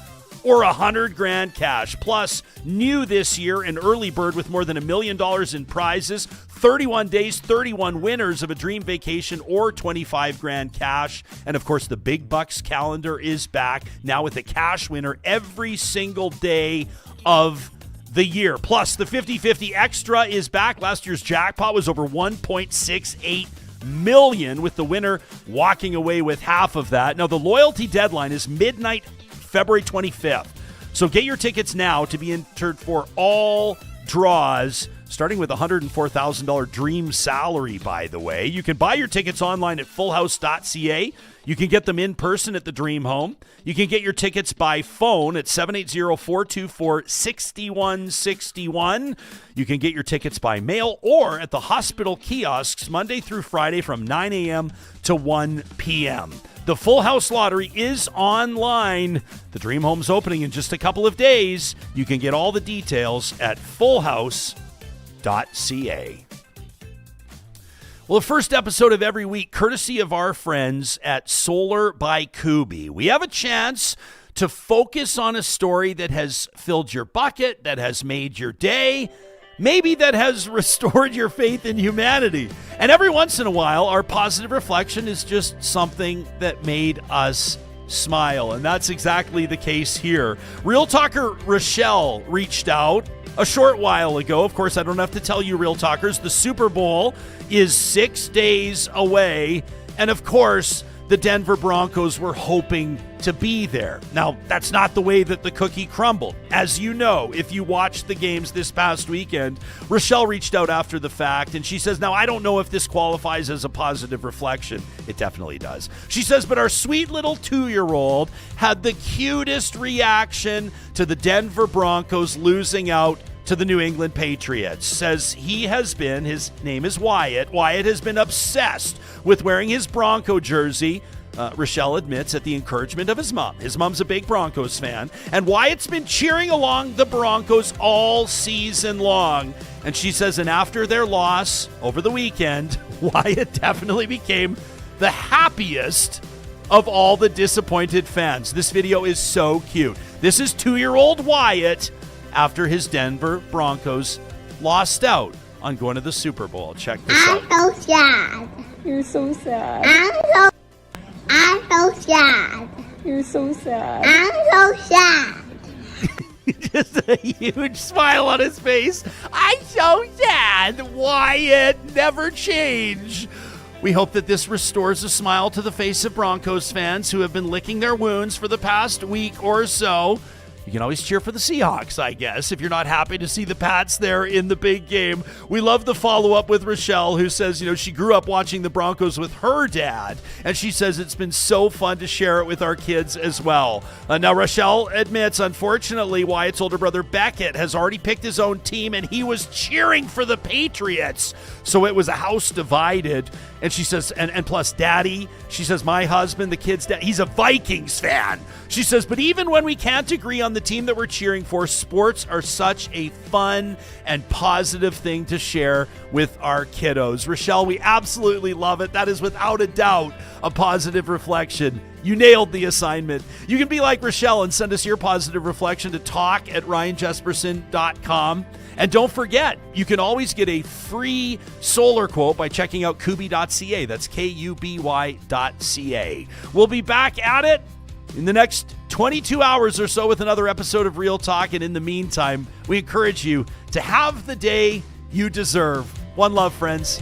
S3: or $100,000 cash. Plus, new this year, an early bird with more than $1 million in prizes, 31 days, 31 winners of a dream vacation, or $25,000 cash. And of course, the Big Bucks calendar is back, now with a cash winner every single day of the year. Plus, the 50-50 Extra is back. Last year's jackpot was over $1.68 million, with the winner walking away with half of that. Now, the loyalty deadline is midnight February 25th. So get your tickets now to be entered for all draws, starting with a $104,000 dream salary, by the way. You can buy your tickets online at fullhouse.ca. You can get them in person at the Dream Home. You can get your tickets by phone at 780-424-6161. You can get your tickets by mail or at the hospital kiosks Monday through Friday from 9 a.m. to 1 p.m. The Full House Lottery is online. The Dream Home's opening in just a couple of days. You can get all the details at fullhouse.ca. Well, the first episode of every week, courtesy of our friends at Solar by Kuby. We have a chance to focus on a story that has filled your bucket, that has made your day, maybe that has restored your faith in humanity. And every once in a while, our positive reflection is just something that made us smile. And that's exactly the case here. Real Talker Rachelle reached out a short while ago. Of course, I don't have to tell you, Real Talkers, the Super Bowl is 6 days away. And of course, the Denver Broncos were hoping to be there. Now, that's not the way that the cookie crumbled. As you know, if you watched the games this past weekend, Rachelle reached out after the fact, and she says, now, I don't know if this qualifies as a positive reflection. It definitely does. She says, but our sweet little 2-year-old had the cutest reaction to the Denver Broncos losing out to the New England Patriots. Says his name is Wyatt. Wyatt has been obsessed with wearing his Bronco jersey. Rachelle admits at the encouragement of his mom. His mom's a big Broncos fan, and Wyatt's been cheering along the Broncos all season long. And she says, and after their loss over the weekend, Wyatt definitely became the happiest of all the disappointed fans. This video is so cute. This is 2-year-old Wyatt after his Denver Broncos lost out on going to the Super Bowl. Check this out.
S12: I'm so sad.
S13: You're so sad.
S12: I'm so sad.
S13: You're so sad.
S12: I'm so sad.
S3: Just a huge smile on his face. I'm so sad. Wyatt, never change. We hope that this restores a smile to the face of Broncos fans who have been licking their wounds for the past week or so. You can always cheer for the Seahawks, I guess, if you're not happy to see the Pats there in the big game. We love the follow-up with Rachelle, who says, she grew up watching the Broncos with her dad, and she says it's been so fun to share it with our kids as well. Now, Rachelle admits, unfortunately, Wyatt's older brother Beckett has already picked his own team, and he was cheering for the Patriots. So it was a house divided. And she says, and plus Daddy, she says, my husband, the kid's dad, he's a Vikings fan. She says, but even when we can't agree on the team that we're cheering for, sports are such a fun and positive thing to share with our kiddos. Rachelle, we absolutely love it. That is without a doubt a positive reflection. You nailed the assignment. You can be like Rachelle and send us your positive reflection to talk@ryanjesperson.com. And don't forget, you can always get a free solar quote by checking out kuby.ca. That's KUBY.ca. We'll be back at it in the next 22 hours or so with another episode of Real Talk. And in the meantime, we encourage you to have the day you deserve. One love, friends.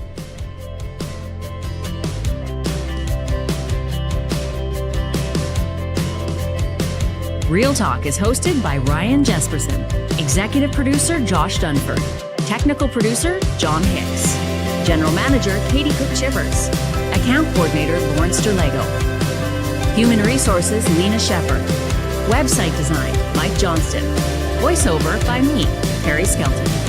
S2: Real Talk is hosted by Ryan Jesperson, executive producer Josh Dunford, technical producer John Hicks, general manager Katie Cook-Chivers, account coordinator Lawrence Derlego, human resources Lena Shepard, website design Mike Johnston, voiceover by me, Harry Skelton.